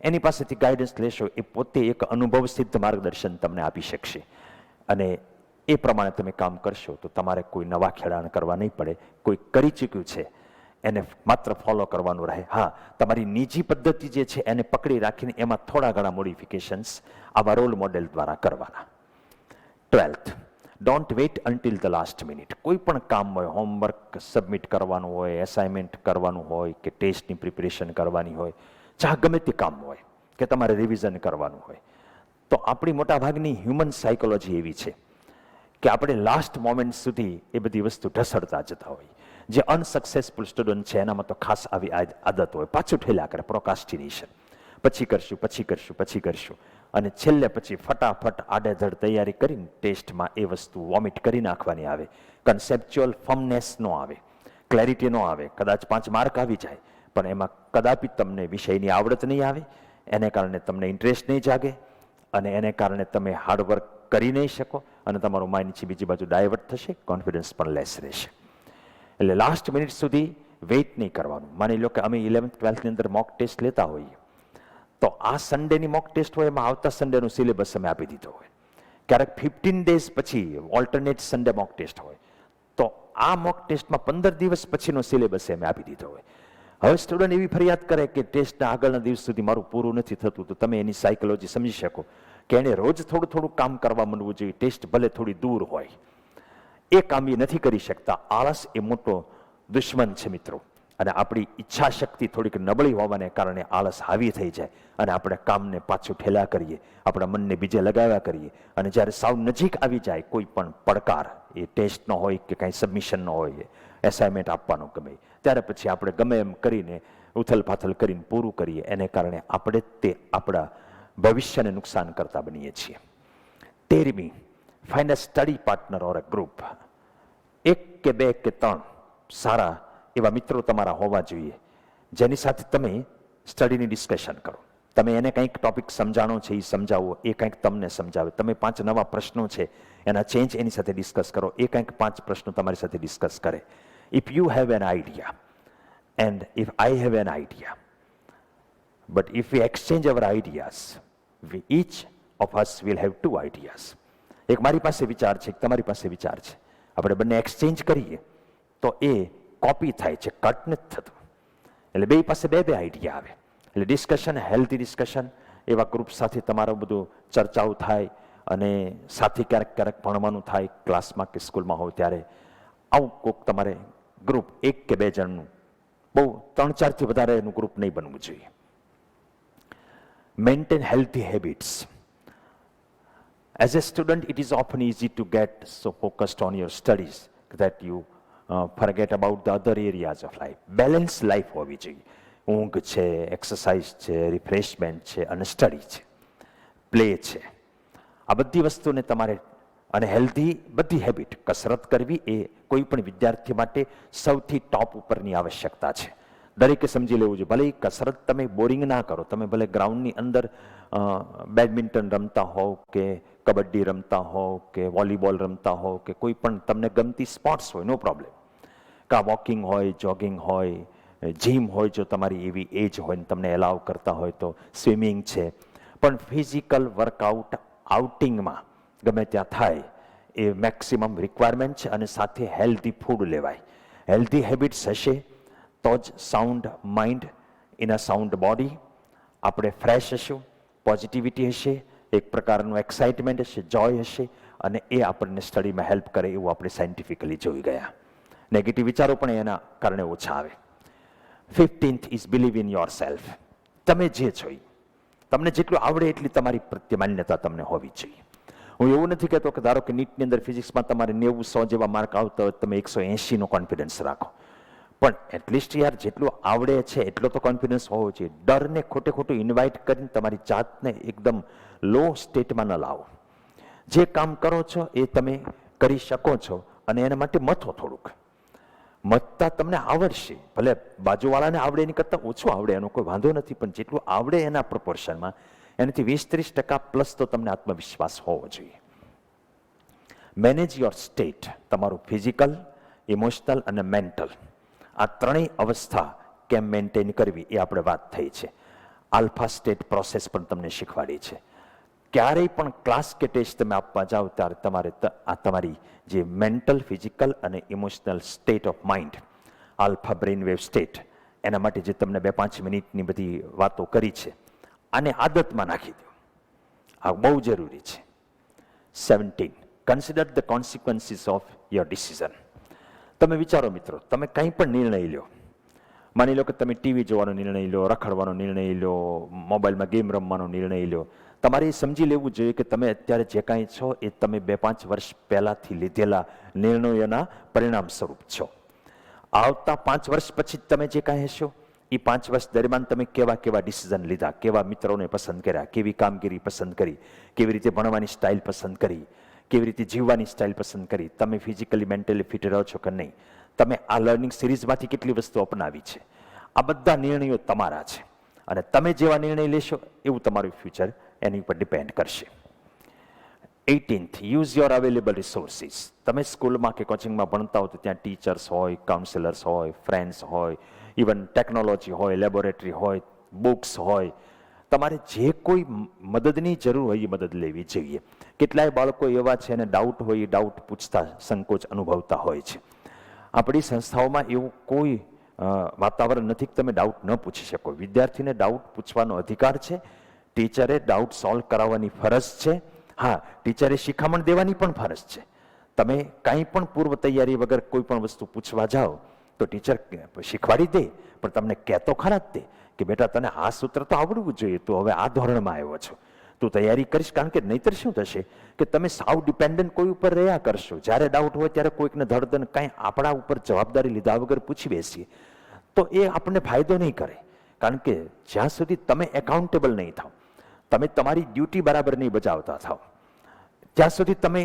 એની પાસેથી ગાઈડન્સ લેશો, એ પોતે એક અનુભવ સિદ્ધ માર્ગદર્શન તમને આપી શકશે અને એ પ્રમાણે તમે કામ કરશો તો તમારે કોઈ નવા ખેડાણ કરવા નહીં પડે. કોઈ કરી ચૂક્યું છે એને માત્ર ફોલો કરવાનું રહે. હા, તમારી નિજી પદ્ધતિ જે છે એને પકડી રાખીને એમાં થોડા ઘણા મોડિફિકેશન્સ આવા રોલ મોડેલ દ્વારા કરવાના. 12th, don't wait until the last minute. કોઈ પણ કામ હોય, હોમવર્ક સબમિટ કરવાનું હોય, એસાઇનમેન્ટ કરવાનું હોય કે ટેસ્ટની પ્રિપેરેશન કરવાની હોય, ચાહે ગમે તે કામ હોય કે તમારે રિવિઝન કરવાનું હોય, તો આપણી મોટાભાગની હ્યુમન સાયકોલોજી એવી છે કે આપણે લાસ્ટ મોમેન્ટ સુધી એ બધી વસ્તુ ઢસડતા જતા હોય. જે અનસક્સેસફુલ સ્ટુડન્ટ છે એનામાં તો ખાસ આવી આદત હોય, પાછું ઠેલ્યા કરે, પ્રોકાસ્ટિનેશન. પછી કરશું. અને છેલ્લે પછી ફટાફટ આડેધડ તૈયારી કરીને ટેસ્ટમાં એ વસ્તુ વોમિટ કરી નાખવાની આવે. કન્સેપ્ચ્યુઅલ ફર્મનેસ ન આવે, ક્લેરિટી ન આવે. કદાચ 5 માર્ક આવી જાય, પણ એમાં કદાપી તમને વિષયની આવડત નહીં આવે, એને કારણે તમને ઇન્ટરેસ્ટ નહીં જાગે, અને એને કારણે તમે હાર્ડવર્ક કરી નહીં શકો, અને તમારું માઇન્ડ છે બીજી બાજુ ડાયવર્ટ થશે, કોન્ફિડન્સ પણ લેસ રહેશે. એટલે લાસ્ટ મિનિટ સુધી વેઇટ નહીં કરવાનું. માની લો કે અમે 11th 12thની અંદર મોક ટેસ્ટ લેતા હોઈએ, તો આ સન્ડેની મોક ટેસ્ટ હોય એમાં આવતા સન્ડેનું સિલેબસ અમે આપી દીધો હોય. ક્યારેક 15 ડેઝ પછી ઓલ્ટરનેટ સન્ડે મોક ટેસ્ટ હોય, તો આ મોક ટેસ્ટમાં 15 દિવસ પછીનો સિલેબસ અમે આપી દીધો હોય. હવે સ્ટુડન્ટ એવી ફરિયાદ કરે કે ટેસ્ટના આગળના દિવસ સુધી મારું પૂરું નથી થતું, તો તમે એની સાયકોલોજી સમજી શકો કે એને રોજ થોડું થોડું કામ કરવા માંડવું જોઈએ. ટેસ્ટ ભલે થોડી દૂર હોય, એ કામ એ નથી કરી શકતા. આળસ એ મોટો દુશ્મન છે મિત્રો, અને આપણી ઈચ્છા શક્તિ થોડીક નબળી હોવાને કારણે આળસ હાવી થઈ જાય, અને આપણે કામને પાછું ઠેલા કરીએ, આપણા મનને બીજે લગાવ્યા કરીએ, અને જ્યારે સાવ નજીક આવી જાય કોઈ પણ પડકાર, એ ટેસ્ટનો હોય કે કાંઈ સબમિશનનો હોય, એસાઇનમેન્ટ આપવાનો ગમે, ત્યારે પછી આપણે ગમે એમ કરીને ઉથલ પાથલ કરીને પૂરું કરીએ. એને કારણે આપણે તે આપણા ભવિષ્યને નુકસાન કરતા બનીએ છીએ. 13મી, find a study partner or a group. 1 કે 2 કે 3 સારા એવા મિત્રો તમારા હોવા જોઈએ, જેની સાથે તમે સ્ટડીની ડિસ્કશન કરો. તમે એને કંઈક ટોપિક સમજાણો છે, એ સમજાવો, એ કંઈક તમને સમજાવે. તમે 5 નવા પ્રશ્નો છે એના ચેન્જ એની સાથે ડિસ્કસ કરો, એ કંઈક 5 પ્રશ્નો તમારી સાથે ડિસ્કસ કરે. If you have an idea and if I have an idea, but if we exchange our ideas, we each of us will have 2 ideas. એક મારી પાસે વિચાર છે, એક તમારી પાસે વિચાર છે, આપણે બંને એક્સચેન્જ કરીએ તો એ કોપી થાય છે, કટ નથી થતું. એટલે બે પાસે 2 આઈડિયા આવે. એટલે ડિસ્કશન, હેલ્ધી ડિસ્કશન, એવા ગ્રુપ સાથે તમારું બધું ચર્ચાઓ થાય, અને સાથે ક્યારેક ક્યારેક ભણવાનું થાય, ક્લાસમાં કે સ્કૂલમાં હોય ત્યારે. આવું કોઈક તમારે ગ્રુપ 1 કે 2 જણનું, બહુ 3-4 થી વધારે એનું ગ્રુપ નહીં બનવું જોઈએ. Maintain healthy habits. As a student, it is often easy to get so focused on your studies that you forget about the other areas of life. Balanced life હોવી જોઈએ. ઊંઘ છે, એક્સરસાઇઝ છે, રિફ્રેશમેન્ટ છે, અને સ્ટડી છે, play છે. આ બધી વસ્તુને તમારે, અને હેલ્ધી બધી હેબિટ, કસરત કરવી એ કોઈ પણ વિદ્યાર્થી માટે સૌથી ટોપ ઉપરની આવશ્યકતા છે. દરેકે સમજી લેવું જોઈએ. ભલે કસરત તમે બોરિંગ ના કરો, તમે ભલે ગ્રાઉન્ડની અંદર બેડમિન્ટન રમતા હોવ કે કબડ્ડી રમતા હોવ કે વોલીબોલ રમતા હોવ કે કોઈ પણ તમને ગમતી સ્પોર્ટ્સ હોય, નો પ્રોબ્લેમ. કાં વોકિંગ હોય, જોગિંગ હોય, જીમ હોય, જો તમારી એવી એજ હોય ને તમને એલાવ કરતા હોય તો સ્વિમિંગ છે. પણ ફિઝિકલ વર્કઆઉટ આઉટિંગમાં ગમે ત્યાં થાય એ મેક્સિમમ રિક્વાયરમેન્ટ છે, અને સાથે હેલ્ધી ફૂડ લેવાય. હેલ્ધી હેબિટ્સ હશે તો જ sound mind in a sound body. આપણે ફ્રેશ હશું, પોઝિટિવિટી હશે, એક પ્રકારનું એક્સાઇટમેન્ટ હશે, જોય હશે, અને એ આપણને સ્ટડીમાં હેલ્પ કરે એવું આપણે સાયન્ટિફિકલી જોઈ ગયા. નેગેટિવ વિચારો પણ એના કારણે ઓછા આવે. 15th is believe in your self. તમે જે છો, તમને જેટલું આવડે એટલી તમારી પ્રત્યે માન્યતા તમને હોવી જોઈએ. હું એવું નથી કહેતો કે ધારો કે નીટની અંદર ફિઝિક્સમાં તમારે 90-100 જેવા માર્ક આવતા હોય, તમે 180નો કોન્ફિડન્સ રાખો, પણ એટલીસ્ટ યાર જેટલું આવડે છે એટલો તો કોન્ફિડન્સ હોવો જોઈએ. ડરને ખોટે ખોટું ઇન્વાઇટ કરીને તમારી જાતને એકદમ લો સ્ટેટમાં ન લાવો. જે કામ કરો છો એ તમે કરી શકો છો, અને એના માટે મથો થોડુંક. મથતા તમને આવડશે, ભલે બાજુવાળાને આવડે એની કરતાં ઓછું આવડે એનો કોઈ વાંધો નથી, પણ જેટલું આવડે એના પ્રપોર્શનમાં એનાથી 20-30% પ્લસ તો તમને આત્મવિશ્વાસ હોવો જોઈએ. Manage your state. તમારું ફિઝિકલ, ઇમોશનલ અને મેન્ટલ, આ ત્રણેય અવસ્થા કેમ મેન્ટેન કરવી એ આપણે વાત થઈ છે. આલ્ફા સ્ટેટ પ્રોસેસ પણ તમને શીખવાડી છે. ક્યારેય પણ ક્લાસ કે ટેસ્ટ તમે આપવા જાઓ ત્યારે તમારે આ તમારી જે મેન્ટલ, ફિઝિકલ અને emotional state of mind, alpha brain wave state, એના માટે જે તમને 2-5 મિનિટની બધી વાતો કરી છે, આને આદતમાં નાખી દો. આ બહુ જરૂરી છે. 17, consider the consequences of your decision. તમે વિચારો મિત્રો, તમે કંઈ પણ નિર્ણય લો, માની લો કે તમે ટીવી જોવાનો નિર્ણય લો, રખડવાનો નિર્ણય લો, મોબાઈલમાં ગેમ રમવાનો નિર્ણય લો, તમારે એ સમજી લેવું જોઈએ કે તમે અત્યારે જે કાંઈ છો એ તમે 2-5 વર્ષ પહેલાંથી લીધેલા નિર્ણયોના પરિણામ સ્વરૂપ છો. આવતા 5 વર્ષ પછી તમે જે કાંઈ હશો એ 5 વર્ષ દરમિયાન તમે કેવા કેવા ડિસિઝન લીધા, કેવા મિત્રોને પસંદ કર્યા, કેવી કામગીરી પસંદ કરી, કેવી રીતે ભણવાની સ્ટાઇલ પસંદ કરી, કેવી રીતે જીવવાની સ્ટાઇલ પસંદ કરી, તમે ફિઝિકલી મેન્ટલી ફિટ રહો છો કે નહીં, તમે આ લર્નિંગ સિરીઝમાંથી કેટલી વસ્તુ અપનાવી છે. આ બધા નિર્ણયો તમારા છે અને તમે જેવા નિર્ણય લેશો એવું તમારું ફ્યુચર એની ઉપર ડિપેન્ડ કરશે. 18th, use your available resources. તમે સ્કૂલમાં કે કોચિંગમાં ભણતા હો તો ત્યાં ટીચર્સ હોય, કાઉન્સિલર્સ હોય, ફ્રેન્ડ્સ હોય, ઇવન ટેકનોલોજી હોય, લેબોરેટરી હોય, બુક્સ હોય. તમારે જે કોઈ મદદની જરૂર હોય એ મદદ લેવી જોઈએ. કેટલાય બાળકો એવા છે અને ડાઉટ હોય એ ડાઉટ પૂછતા સંકોચ અનુભવતા હોય છે. આપણી સંસ્થાઓમાં એવું કોઈ વાતાવરણ નથી કે તમે ડાઉટ ન પૂછી શકો. વિદ્યાર્થીને ડાઉટ પૂછવાનો અધિકાર છે. ટીચરે ડાઉટ સોલ્વ કરાવવાની ફરજ છે. હા, ટીચરે શિખામણ દેવાની પણ ફરજ છે. તમે કાંઈ પણ પૂર્વ તૈયારી વગર કોઈ પણ વસ્તુ પૂછવા જાઓ તો ટીચર શીખવાડી દે, પણ તમને કહેતો ખરા જ તે કે બેટા તને આ સૂત્ર તો આવડવું જોઈએ, તું હવે આ ધોરણમાં આવ્યો છો, તું તૈયારી કરીશ. કારણ કે નહીતર શું થશે કે તમે સાવ ડિપેન્ડન્ટ કોઈ ઉપર રહ્યા કરશો. જ્યારે ડાઉટ હોય ત્યારે કોઈકને ધડધડ કાંઈ આપણા ઉપર જવાબદારી લીધા વગર પૂછી બેસીએ તો એ આપણને ફાયદો નહીં કરે. કારણ કે જ્યાં સુધી તમે એકાઉન્ટેબલ નહીં થાવ, તમે તમારી ડ્યુટી બરાબર નહીં બજાવતા થાવ, ત્યાં સુધી તમે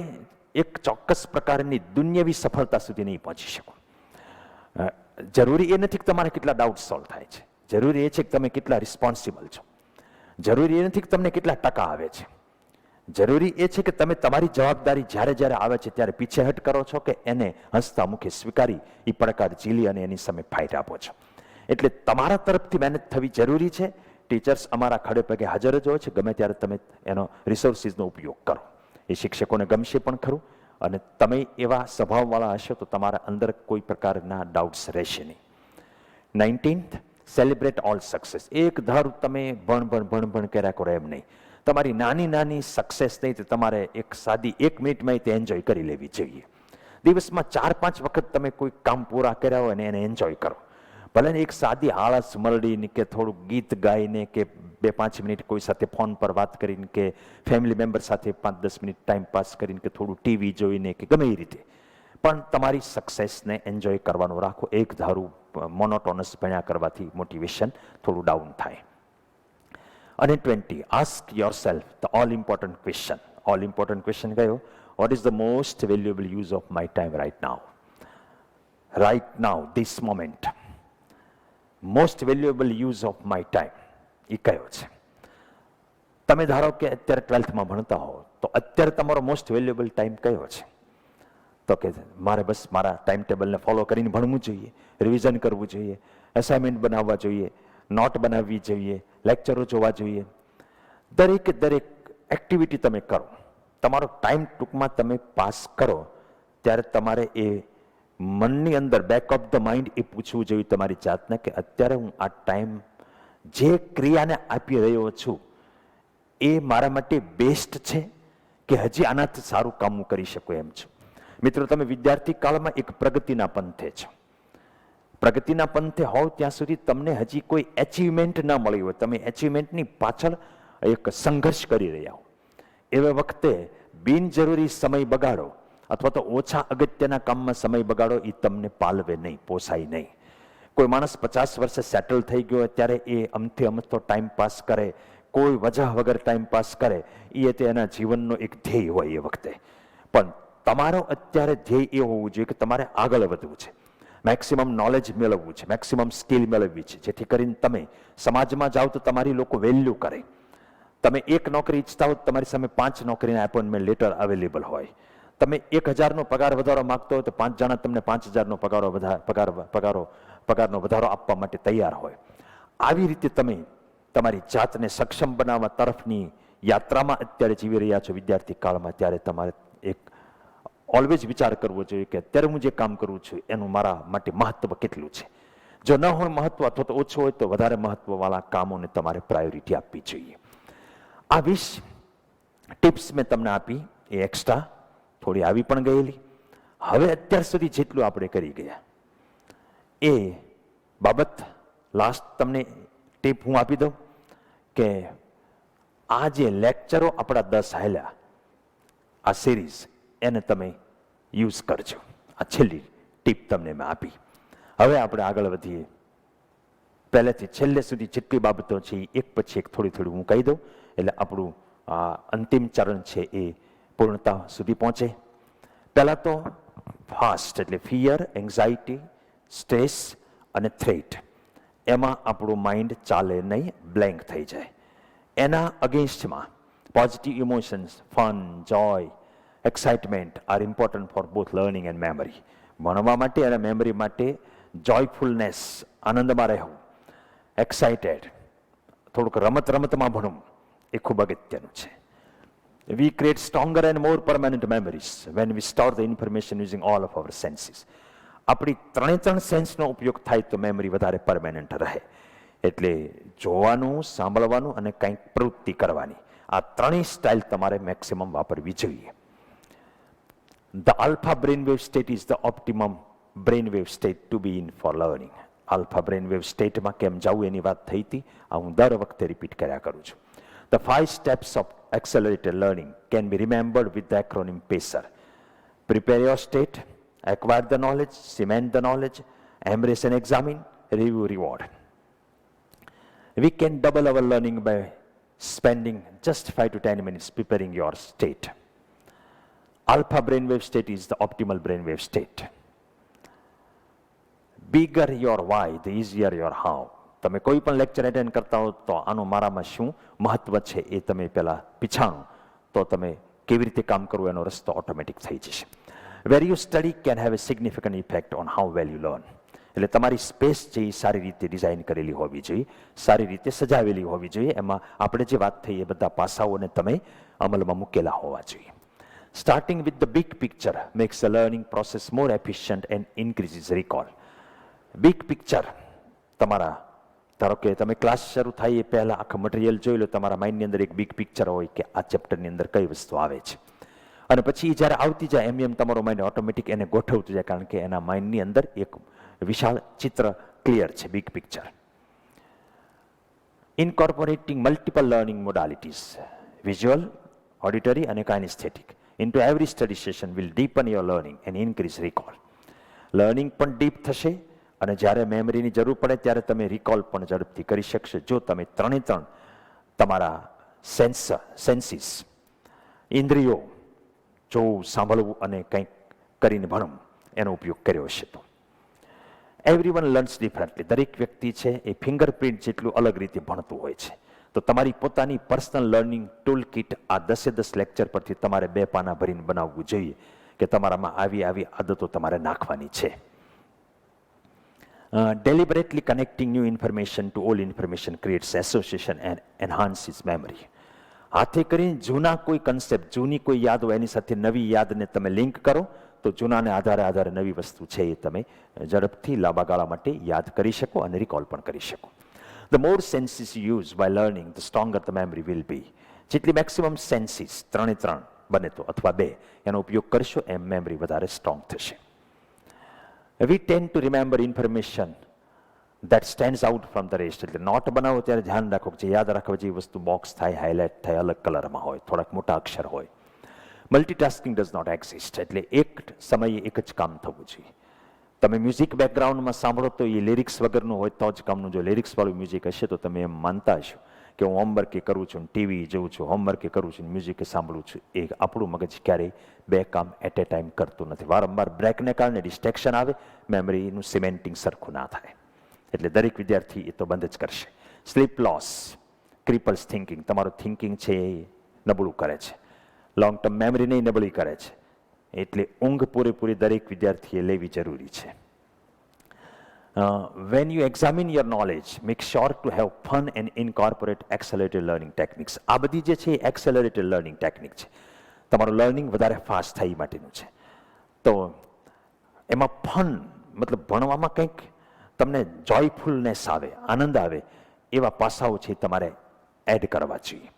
એક ચોક્કસ પ્રકારની દુન્યવી સફળતા સુધી નહીં પહોંચી શકો. જરૂરી એ નથી કે તમારે કેટલા ડાઉટ સોલ્વ થાય છે, જરૂરી એ છે કે તમે કેટલા રિસ્પોન્સિબલ છો. જરૂરી એ નથી કે તમને કેટલા ટકા આવે છે. જરૂરી એ છે કે તમે તમારી જવાબદારી જ્યારે જ્યારે આવે છે ત્યારે પીછેહટ કરો છો કે એને હસતા મુખે સ્વીકારી એ પડકાર ઝીલી અને એની સામે ફાઇટ આપો છો. એટલે તમારા તરફથી મહેનત થવી જરૂરી છે. ટીચર્સ અમારા ખડે પગે હાજર જ હોય છે. ગમે ત્યારે તમે એનો રિસોર્સિસનો ઉપયોગ કરો. એ શિક્ષકોને ગમશે પણ ખરું અને તમે એવા સ્વભાવવાળા હશો તો તમારા અંદર કોઈ પ્રકારના ડાઉટ્સ રહેશે નહીં. 19th, celebrate all success. એક ધારું તમે ભણ કર્યા કરો એમ નહીં. તમારી નાની નાની સક્સેસ નહીં તો તમારે એક સાદી 1 મિનિટમાં તે એન્જોય કરી લેવી જોઈએ. દિવસમાં 4-5 વખત તમે કોઈ કામ પૂરા કર્યા હોય ને એને એન્જોય કરો. ભલે ને એક સાદી આળસ મરડીને કે થોડું ગીત ગાઈને કે 2-5 મિનિટ કોઈ સાથે ફોન પર વાત કરીને કે ફેમિલી મેમ્બર સાથે 5-10 મિનિટ ટાઈમ પાસ કરીને કે થોડું ટીવી જોઈને કે ગમે એ રીતે પણ તમારી સક્સેસને એન્જોય કરવાનું રાખો. એક ધારું મોનોટોનસ ભણ્યા કરવાથી મોટિવેશન થોડું ડાઉન થાય. અને 20, ask yourself the all important question. All important question કયો? What is the most valuable use of my time right now? Right now, this moment. Most valuable use of my time એ કયો છે? તમે ધારો કે અત્યારે 12થમાં ભણતા હો તો અત્યારે તમારો મોસ્ટ વેલ્યુએબલ ટાઈમ કયો છે? તો કે મારે બસ મારા ટાઈમ ટેબલને ફોલો કરીને ભણવું જોઈએ, રિવિઝન કરવું જોઈએ, અસાઇનમેન્ટ બનાવવા જોઈએ, નોટ બનાવવી જોઈએ, લેક્ચરો જોવા જોઈએ. દરેક એક્ટિવિટી તમે કરો, તમારો ટાઈમ ટૂંકમાં તમે પાસ કરો ત્યારે તમારે એ મનની અંદર બેક ઓફ ધ માઇન્ડ એ પૂછવું જોઈએ તમારી જાતને કે અત્યારે હું આ ટાઈમ જે ક્રિયાને આપી રહ્યો છું એ મારા માટે બેસ્ટ છે કે હજી આનાથી સારું કામ હું કરી શકું એમ છું. મિત્રો, તમે વિદ્યાર્થી કાળમાં એક પ્રગતિના પંથે છો. પ્રગતિના પંથે હોવ ત્યાં સુધી તમને હજી કોઈ એચિવમેન્ટ ના મળી હોય, તમે એચિવમેન્ટની પાછળ એક સંઘર્ષ કરી રહ્યા હો, એવા વખતે બિનજરૂરી સમય બગાડો અથવા તો ઓછા અગત્યના કામમાં સમય બગાડો એ તમને પાલવે નહીં, પોસાય નહીં. કોઈ માણસ 50 વર્ષે સેટલ થઈ ગયો ત્યારે એ અમથી અમથો ટાઈમ પાસ કરે, કોઈ વજહ વગર ટાઈમ પાસ કરે, એ તે એના જીવનનો એક ધ્યેય હોય એ વખતે. પણ તમારો અત્યારે ધ્યેય એ હોવું જોઈએ કે તમારે આગળ વધવું છે, મેક્સિમમ નોલેજ મેળવવું છે, મેક્સિમમ સ્કિલ મેળવવી છે, જેથી કરીને તમે સમાજમાં જાઓ તો તમારી લોકો વેલ્યુ કરે. તમે એક નોકરી ઈચ્છતા હો તમારી સામે 5 નોકરીના એપોઇન્ટમેન્ટ લેટર અવેલેબલ હોય. તમે 1000નો પગાર વધારો માંગતો હોય તો 5 જણા તમને 5000નો પગારનો વધારો આપવા માટે તૈયાર હોય. આવી રીતે તમે તમારી જાતને સક્ષમ બનાવવા તરફની યાત્રામાં અત્યારે જીવી રહ્યા છો વિદ્યાર્થી કાળમાં, ત્યારે તમારે એક ઓલવેઝ વિચાર કરવો જોઈએ કે અત્યારે હું જે કામ કરું છું એનું મારા માટે મહત્વ કેટલું છે. જો ન હોય મહત્વ અથવા તો ઓછું હોય તો વધારે મહત્વવાળા કામોને તમારે પ્રાયોરિટી આપવી જોઈએ. આ 20 ટિપ્સ મેં તમને આપી એ એક્સ્ટ્રા થોડી આવી પણ ગયેલી. હવે અત્યાર સુધી જેટલું આપણે કરી ગયા એ બાબત લાસ્ટ તમને ટીપ હું આપી દઉં કે આ જે લેક્ચરો આપણા 10 હાલ્યા, આ સિરીઝ એને તમે યુઝ કરજો. આ છેલ્લી ટીપ તમને મેં આપી. હવે આપણે આગળ વધીએ પહેલેથી છેલ્લે સુધી જેટલી બાબતો છે એ એક પછી એક થોડી થોડી હું કહી દઉં એટલે આપણું અંતિમ ચરણ છે એ પૂર્ણતા સુધી પહોંચે. પહેલાં તો ફાસ્ટ એટલે ફિયર, એન્ઝાઇટી, સ્ટ્રેસ અને થ્રેટ, એમાં આપણું માઇન્ડ ચાલે નહીં, બ્લેન્ક થઈ જાય. એના અગેન્સ્ટમાં positive emotions, fun, joy, excitement are important for both learning and memory. ભણવા માટે અને મેમરી માટે જોયફુલનેસ, આનંદમાં રહેવું, એક્સાઇટેડ, થોડુંક રમતમાં ભણવું એ ખૂબ અગત્યનું છે. We create stronger and more permanent memories when we store the information using all of our senses. આપણી ત્રણ સેન્સનો ઉપયોગ થાય તો મેમરી વધારે પરમેનન્ટ રહે. એટલે જોવાનું, સાંભળવાનું અને કંઈક પ્રવૃત્તિ કરવાની, આ ત્રણેય સ્ટાઇલ તમારે મેક્સિમમ વાપરવી જોઈએ. The alpha brainwave state is the optimum brainwave state to be in for learning. Alpha brainwave સ્ટેટમાં કેમ જવું એની વાત થઈ હતી, આ હું દર વખતે રિપીટ કર્યા કરું છું. The 5 steps of accelerated learning can be remembered with the acronym PACER. Prepare your state, acquire the knowledge, cement the knowledge, embrace and examine, review, reward. We can double our learning by spending just 5 to 10 minutes preparing your state. Alpha brainwave state is the optimal brainwave state. Bigger your why, the easier your how. તમે કોઈ પણ lecture attend કરતા હો તો આનું મારામાં શું મહત્વ છે એ તમે પહેલાં પીછાણો તો તમે કેવી રીતે કામ કરવું એનો રસ્તો ઓટોમેટિક થઈ જશે. Where you study can have a significant effect on how well you learn. એટલે તમારી સ્પેસ છે એ સારી રીતે ડિઝાઇન કરેલી હોવી જોઈએ, સારી રીતે સજાવેલી હોવી જોઈએ. એમાં આપણે જે વાત થઈ એ બધા પાસાઓને તમે અમલમાં મૂકેલા હોવા જોઈએ. Starting with the big picture max the learning process more efficient and increases recall. Big picture તમારા, ધારો કે તમે ક્લાસ શરૂ થાય એ પહેલાં આખા મટીરિયલ જોઈ લો, તમારા માઇન્ડની અંદર એક બિગ પિક્ચર હોય કે આ ચેપ્ટરની અંદર કઈ વસ્તુ આવે છે. અને પછી જ્યારે આવતી જાય એમ તમારો માઇન્ડ ઓટોમેટિક એને ગોઠવતું જાય, કારણ કે એના માઇન્ડની અંદર એક વિશાળ ચિત્ર ક્લિયર છે, big picture. Incorporating multiple learning modalities, visual, auditory અને kinesthetic into every study session will deepen your learning and increase recall. Learning પણ ડીપ થશે અને જ્યારે મેમરીની જરૂર પડે ત્યારે તમે રિકોલ પણ ઝડપથી કરી શકશો જો તમે ત્રણે ત્રણ તમારા સેન્સીસ, ઇન્દ્રિયો, જોવું, સાંભળવું અને કંઈક કરીને ભણવું, એનો ઉપયોગ કર્યો હશે તો. Everyone learns differently. દરેક વ્યક્તિ છે એ ફિંગરપ્રિન્ટ જેટલું અલગ રીતે ભણતું હોય છે. તો તમારી પોતાની પર્સનલ લર્નિંગ ટૂલ કિટ આ 10 લેક્ચર પરથી તમારે 2 પાના ભરીને બનાવવું જોઈએ કે તમારામાં આવી આદતો તમારે નાખવાની છે. Deliberately connecting new information to old information creates association and enhances memory. હાથે કરીને જૂના કોઈ કન્સેપ્ટ, જૂની કોઈ યાદ હોય એની સાથે નવી યાદને તમે લિંક કરો તો જૂનાને આધારે નવી વસ્તુ છે એ તમે ઝડપથી લાંબા ગાળા માટે યાદ કરી શકો અને રિકોલ પણ કરી શકો. The more senses you use by learning, the stronger the memory will be. જેટલી મેક્સિમમ સેન્સીસ, 3 બને તો અથવા 2 એનો ઉપયોગ કરશો એમ મેમરી વધારે સ્ટ્રોંગ થશે. We tend to remember information that stands out from the rest. એટલે નોટ બનાવો ત્યારે ધ્યાન રાખો કે યાદ રાખવા જેવી વસ્તુ બોક્સ થાય, હાઇલાઇટ થાય, અલગ કલરમાં હોય, થોડાક મોટા અક્ષર હોય. Multitasking does not exist. એટલે એક સમયે એક જ કામ થવું જોઈએ. તમે મ્યુઝિક બેકગ્રાઉન્ડમાં સાંભળો તો એ લિરિક્સ વગરનું હોય તો જ કામનું. જો લિરિક્સવાળું મ્યુઝિક હશે તો તમે એમ માનતા હશો કે હું હોમવર્ક એ કરું છું, ટીવી જોઉં છું, હોમવર્ક એ કરું છું, મ્યુઝિક એ સાંભળું છું. એ આપણું મગજ ક્યારેય 2 કામ એટ એ ટાઈમ કરતું નથી. વારંવાર બ્રેકને કારણે ડિસ્ટ્રેક્શન આવે, મેમરીનું સિમેન્ટિંગ સરખું ના થાય. એટલે દરેક વિદ્યાર્થી એ તો બંધ જ કરશે. Sleep loss cripples thinking. તમારું થિંકિંગ છે એ નબળું કરે છે, લોંગ ટર્મ મેમરીને નબળી કરે છે. એટલે ઊંઘ પૂરેપૂરી દરેક વિદ્યાર્થીએ લેવી જરૂરી છે. When you examine your knowledge, make sure to have fun and incorporate accelerated learning techniques. આ બધી જે છે એ accelerated learning technique છે. તમારું લર્નિંગ વધારે ફાસ્ટ થાય એ માટેનું છે. તો એમાં ફન મતલબ ભણવામાં કંઈક તમને જોયફુલનેસ આવે, આનંદ આવે એવા પાસાઓ છે તમારે એડ કરવા જોઈએ.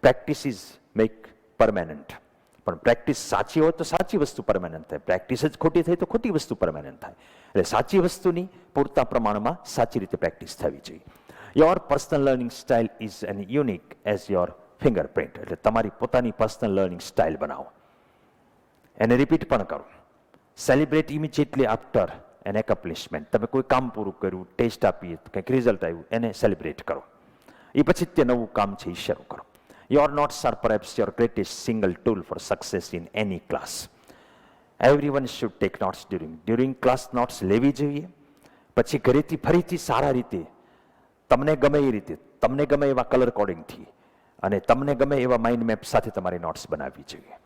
Practice is make permanent. પણ પ્રેક્ટિસ સાચી હોય તો સાચી વસ્તુ પરમેનન્ટ થાય, પ્રેક્ટિસ જ ખોટી થઈ તો ખોટી વસ્તુ પરમેનન્ટ થાય. એટલે સાચી વસ્તુની પૂરતા પ્રમાણમાં સાચી રીતે પ્રેક્ટિસ થવી જોઈએ. Your personal learning style is an unique as your fingerprint. એટલે તમારી પોતાની પર્સનલ લર્નિંગ સ્ટાઇલ બનાવો. એને રિપીટ પણ કરો. સેલિબ્રેટ ઇમિડિયેટલી આફ્ટર એને એકોમ્પ્લિશમેન્ટ. તમે કોઈ કામ પૂરું કર્યું, ટેસ્ટ આપી, કંઈક રિઝલ્ટ આવ્યું, એને સેલિબ્રેટ કરો. એ પછી તે નવું કામ છે એ શરૂ કરો. Your notes are perhaps your greatest single tool for success in any class. Everyone should take notes during class. Notes લેવી જોઈએ. પછી ઘરેથી ફરીથી સારા રીતે, તમને ગમે એ રીતે, તમને ગમે એવા કલર કોડિંગથી અને તમને ગમે એવા માઇન્ડ મેપ સાથે તમારી નોટ્સ બનાવવી જોઈએ.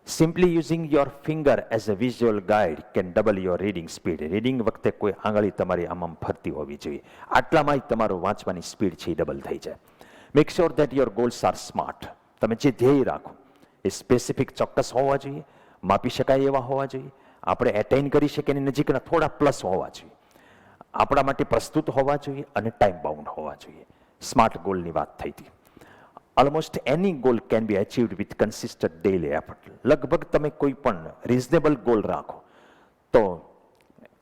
Simply using your finger as a visual guide can double your reading speed. Reading વખતે કોઈ આંગળી તમારી આમ ફરતી હોવી જોઈએ. આટલામાં જ તમારું વાંચવાની સ્પીડ છે એ ડબલ થઈ જાય. Make sure that your goals are smart. તમે જે ધ્યેય રાખો એ સ્પેસિફિક, ચોક્કસ હોવા જોઈએ, માપી શકાય એવા હોવા જોઈએ, આપણે એટેઇન કરી શકીએ એની નજીકના થોડા પ્લસ હોવા જોઈએ, આપણા માટે પ્રસ્તુત હોવા જોઈએ અને ટાઈમ બાઉન્ડ હોવા જોઈએ. સ્માર્ટ ગોલની વાત થઈ હતી. Almost any goal can be અચીવડ with consistent daily effort. લગભગ તમે કોઈ પણ રિઝનેબલ ગોલ રાખો તો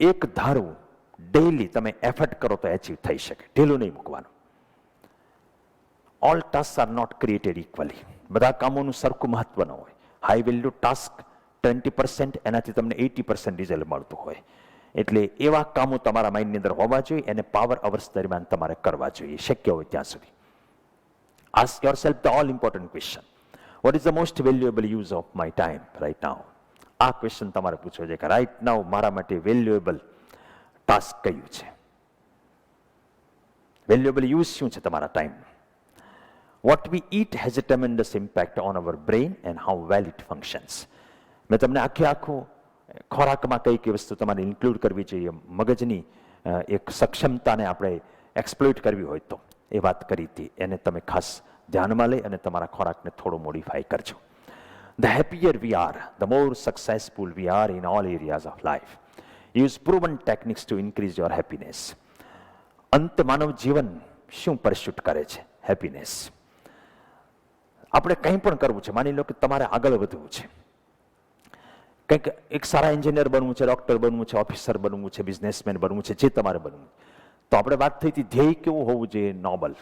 એક ધારું ડેલી તમે એફર્ટ કરો તો એચીવ થઈ શકે. ઢીલું નહીં મૂકવાનું. All task are not created equally. બધા કામોનું સરખું મહત્વ ન હોય. હાઈ વેલ્યુ ટાસ્ક 20%, એનાથી તમને 80% રિઝલ્ટ મળતું હોય. એટલે એવા કામો તમારા માઇન્ડની અંદર હોવા જોઈએ, એને પાવર અવર્સ દરમિયાન તમારે કરવા જોઈએ શક્ય હોય ત્યાં સુધી. Ask yourself the all important question. What is the most valuable use of my time right now? આ ક્વેશ્ચન તમારે પૂછવો છે કે રાઇટ નાઉ મારા માટે વેલ્યુએબલ ટાસ્ક કયું છે, વેલ્યુએબલ યુઝ શું છે તમારા time. What we eat has a tremendous impact on our brain and how well it functions. મેં તમને આખું ખોરાકમાં કઈ કઈ વસ્તુ તમારે ઇન્ક્લુડ કરવી જોઈએ, મગજની એક સક્ષમતાને આપણે એક્સપ્લોઇટ કરવી હોય તો એ વાત કરી હતી. એને તમે ખાસ ધ્યાનમાં લઈ અને તમારા ખોરાકને થોડો મોડિફાઈ કરજો. The happier we are, the more successful we are in all areas of life. Use proven techniques to increase your happiness. અંત માનવ જીવન શું પરસ્યુટ કરે છે? હેપીનેસ. આપણે કંઈ પણ કરવું છે, માની લો કે તમારે આગળ વધવું છે, કંઈક એક સારા એન્જિનિયર બનવું છે, ડૉક્ટર બનવું છે, ઓફિસર બનવું છે, બિઝનેસમેન બનવું છે, જે તમારે બનવું, તો આપણે વાત થઈ હતી ધ્યેય કેવું હોવું જોઈએ? નોબલ.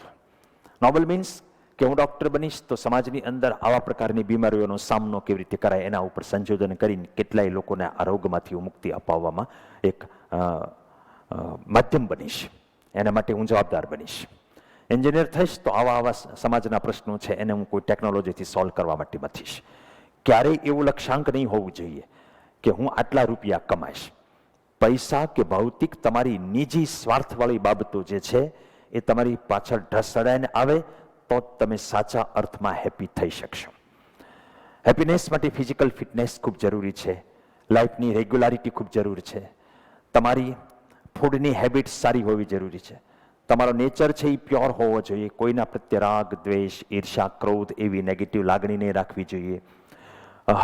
નોબલ મીન્સ કે હું ડૉક્ટર બનીશ તો સમાજની અંદર આવા પ્રકારની બીમારીઓનો સામનો કેવી રીતે કરાય એના ઉપર સંશોધન કરીને કેટલાય લોકોને આ રોગમાંથી મુક્તિ અપાવવામાં એક માધ્યમ બનીશ. એના માટે હું જવાબદાર બનીશ. એન્જિનિયર થઈશ તો આવા સમાજના પ્રશ્નો છે એને હું કોઈ ટેકનોલોજીથી સોલ્વ કરવા માટે મથીશ. ક્યારેય એવું લક્ષ્યાંક નહીં હોવું જોઈએ કે હું આટલા રૂપિયા કમાઈશ. પૈસા કે ભૌતિક તમારી નિજી સ્વાર્થવાળી બાબતો જે છે એ તમારી પાછળ ઢસડાઈને આવે તો તમે સાચા અર્થમાં હેપી થઈ શકશો. હેપીનેસ માટે ફિઝિકલ ફિટનેસ ખૂબ જરૂરી છે. લાઈફની રેગ્યુલારિટી ખૂબ જરૂરી છે. તમારી ફૂડની હેબિટ્સ સારી હોવી જરૂરી છે. તમારો નેચર છે એ પ્યોર હોવો જોઈએ. કોઈના પ્રત્યે રાગ, દ્વેષ, ઈર્ષા, ક્રોધ એવી નેગેટિવ લાગણી નહીં રાખવી જોઈએ.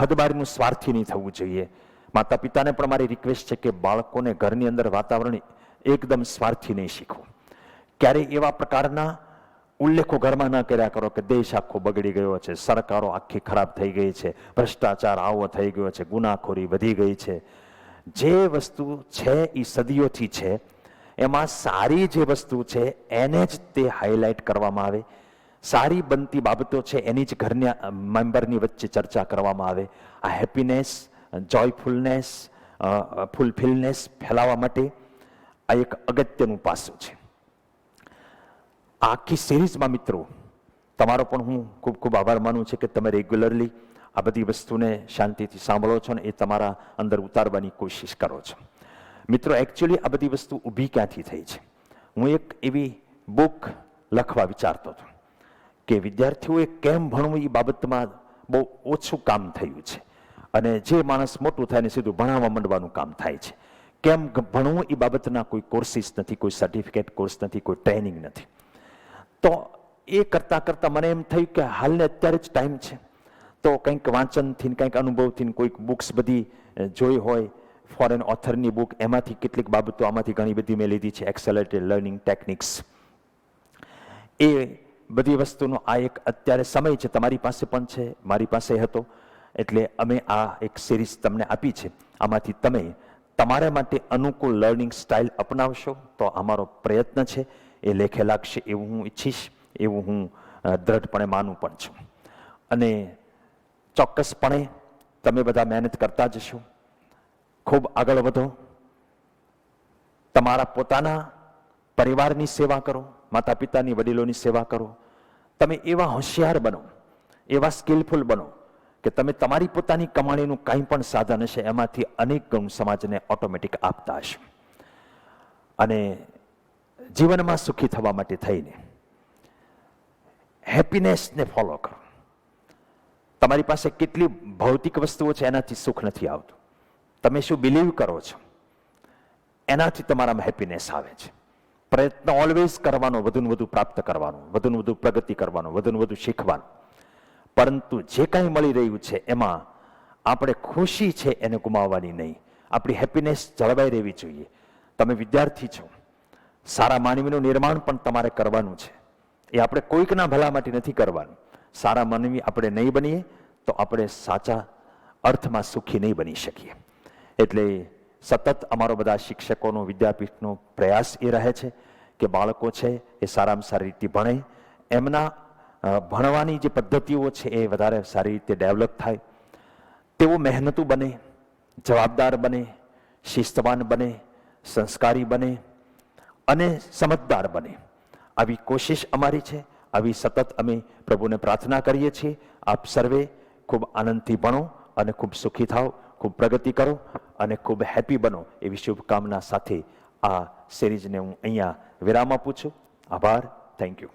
હદબારનું સ્વાર્થી નહીં થવું જોઈએ. માતા પિતાને પણ મારી રિક્વેસ્ટ છે કે બાળકોને ઘરની અંદર વાતાવરણ એકદમ સ્વાર્થી નહીં શીખવું. ક્યારેય એવા પ્રકારના ઉલ્લેખો ઘરમાં ન કર્યા કરો કે દેશ આખો બગડી ગયો છે, સરકારો આખી ખરાબ થઈ ગઈ છે, ભ્રષ્ટાચાર આવો થઈ ગયો છે, ગુનાખોરી વધી ગઈ છે. જે વસ્તુ છે એ સદીઓથી છે, એમાં સારી જે વસ્તુ છે એને જ તે હાઇલાઇટ કરવામાં આવે. સારી બનતી બાબતો છે એની જ ઘરના મેમ્બરની વચ્ચે ચર્ચા કરવામાં આવે. આ હેપીનેસ, જોયફુલનેસ, ફૂલફિલનેસ ફેલાવવા માટે આ એક અગત્યનું પાસું છે. આખી સિરીઝમાં મિત્રો તમારો પણ હું ખૂબ ખૂબ આભાર માનું છું કે તમે રેગ્યુલરલી આ બધી વસ્તુને શાંતિથી સાંભળો છો ને એ તમારા અંદર ઉતારવાની કોશિશ કરો છો. મિત્રો એકચ્યુઅલી આ બધી વસ્તુ ઊભી ક્યાંથી થઈ છે? હું એક એવી બુક લખવા વિચારતો હતો કે વિદ્યાર્થીઓએ કેમ ભણવું એ બાબતમાં બહુ ઓછું કામ થયું છે અને જે માણસ મોટું થાય ને સીધું ભણાવવા માંડવાનું કામ થાય છે. કેમ ભણવું એ બાબતના કોઈ કોર્સિસ નથી, કોઈ સર્ટિફિકેટ કોર્સ નથી, કોઈ ટ્રેનિંગ નથી. તો એ કરતાં કરતાં મને એમ થયું કે હાલને અત્યારે જ ટાઈમ છે તો કંઈક વાંચનથી, કંઈક અનુભવથી, કોઈક બુક્સ બધી જોઈ હોય, ફોરેન ઓથરની બુક, એમાંથી કેટલીક બાબતો આમાંથી ઘણી બધી મેં લીધી છે. એક્સેલરેટેડ લર્નિંગ ટેકનિક્સ, એ બધી વસ્તુનો આ એક અત્યારે સમય છે. તમારી પાસે પણ છે, મારી પાસે હતો, એટલે અમે આ એક સિરીઝ તમને આપી છે. આમાંથી તમે તમારા માટે અનુકૂળ લર્નિંગ સ્ટાઇલ અપનાવશો તો અમારો પ્રયત્ન છે એ લેખે લાગશે એવું હું ઈચ્છીશ, એવું હું દ્રઢપણે માનું પણ છું. અને ચોક્કસપણે તમે બધા મહેનત કરતા જશો, ખૂબ આગળ વધો. તમારા પોતાના પરિવારની સેવા કરો, માતા પિતાની વડીલોની સેવા કરો. તમે એવા હોશિયાર બનો, એવા સ્કિલફુલ બનો કે તમે તમારી પોતાની કમાણીનું કંઈ પણ સાધન હશે એમાંથી અનેક ગણું સમાજને ઓટોમેટિક આપતા હશો. અને જીવનમાં સુખી થવા માટે થઈને હેપીનેસને ફોલો કરો. તમારી પાસે કેટલી ભૌતિક વસ્તુઓ છે એનાથી સુખ નથી આવતું. તમે શું બિલીવ કરો છો એનાથી તમારામાં હેપીનેસ આવે છે. પ્રયત્ન ઓલવેઝ કરવાનો, વધુને વધુ પ્રાપ્ત કરવાનો, વધુને વધુ પ્રગતિ કરવાનો, વધુને વધુ શીખવાનું. પરંતુ જે કાંઈ મળી રહ્યું છે એમાં આપણે ખુશી છે એને ગુમાવવાની નહીં. આપણી હેપીનેસ જળવાઈ રહેવી જોઈએ. તમે વિદ્યાર્થી છો, સારા માનવીનું નિર્માણ પણ તમારે કરવાનું છે. એ આપણે કોઈકના ભલા માટે નથી કરવાનું. સારા માનવી આપણે નહીં બનીએ તો આપણે સાચા અર્થમાં સુખી નહીં બની શકીએ. એટલે સતત અમારો બધા શિક્ષકોનો, વિદ્યાપીઠનો પ્રયાસ એ રહે છે કે બાળકો છે એ સારામાં સારી રીતે ભણે, એમના ભણવાની જે પદ્ધતિઓ છે એ વધારે સારી રીતે ડેવલપ થાય, તેઓ મહેનતુ બને, જવાબદાર બને, શિસ્તવાન બને, સંસ્કારી બને અને સમજદાર બને. આવી કોશિશ અમારી છે. આવી સતત અમે પ્રભુને પ્રાર્થના કરીએ છીએ. આપ સર્વે ખૂબ આનંદથી ભણો અને ખૂબ સુખી થાઓ, ખૂબ પ્રગતિ કરો અને ખૂબ હેપી બનો એવી શુભકામના સાથે આ સિરીઝને હું અહીંયા વિરામ આપું છું. આભાર. Thank you.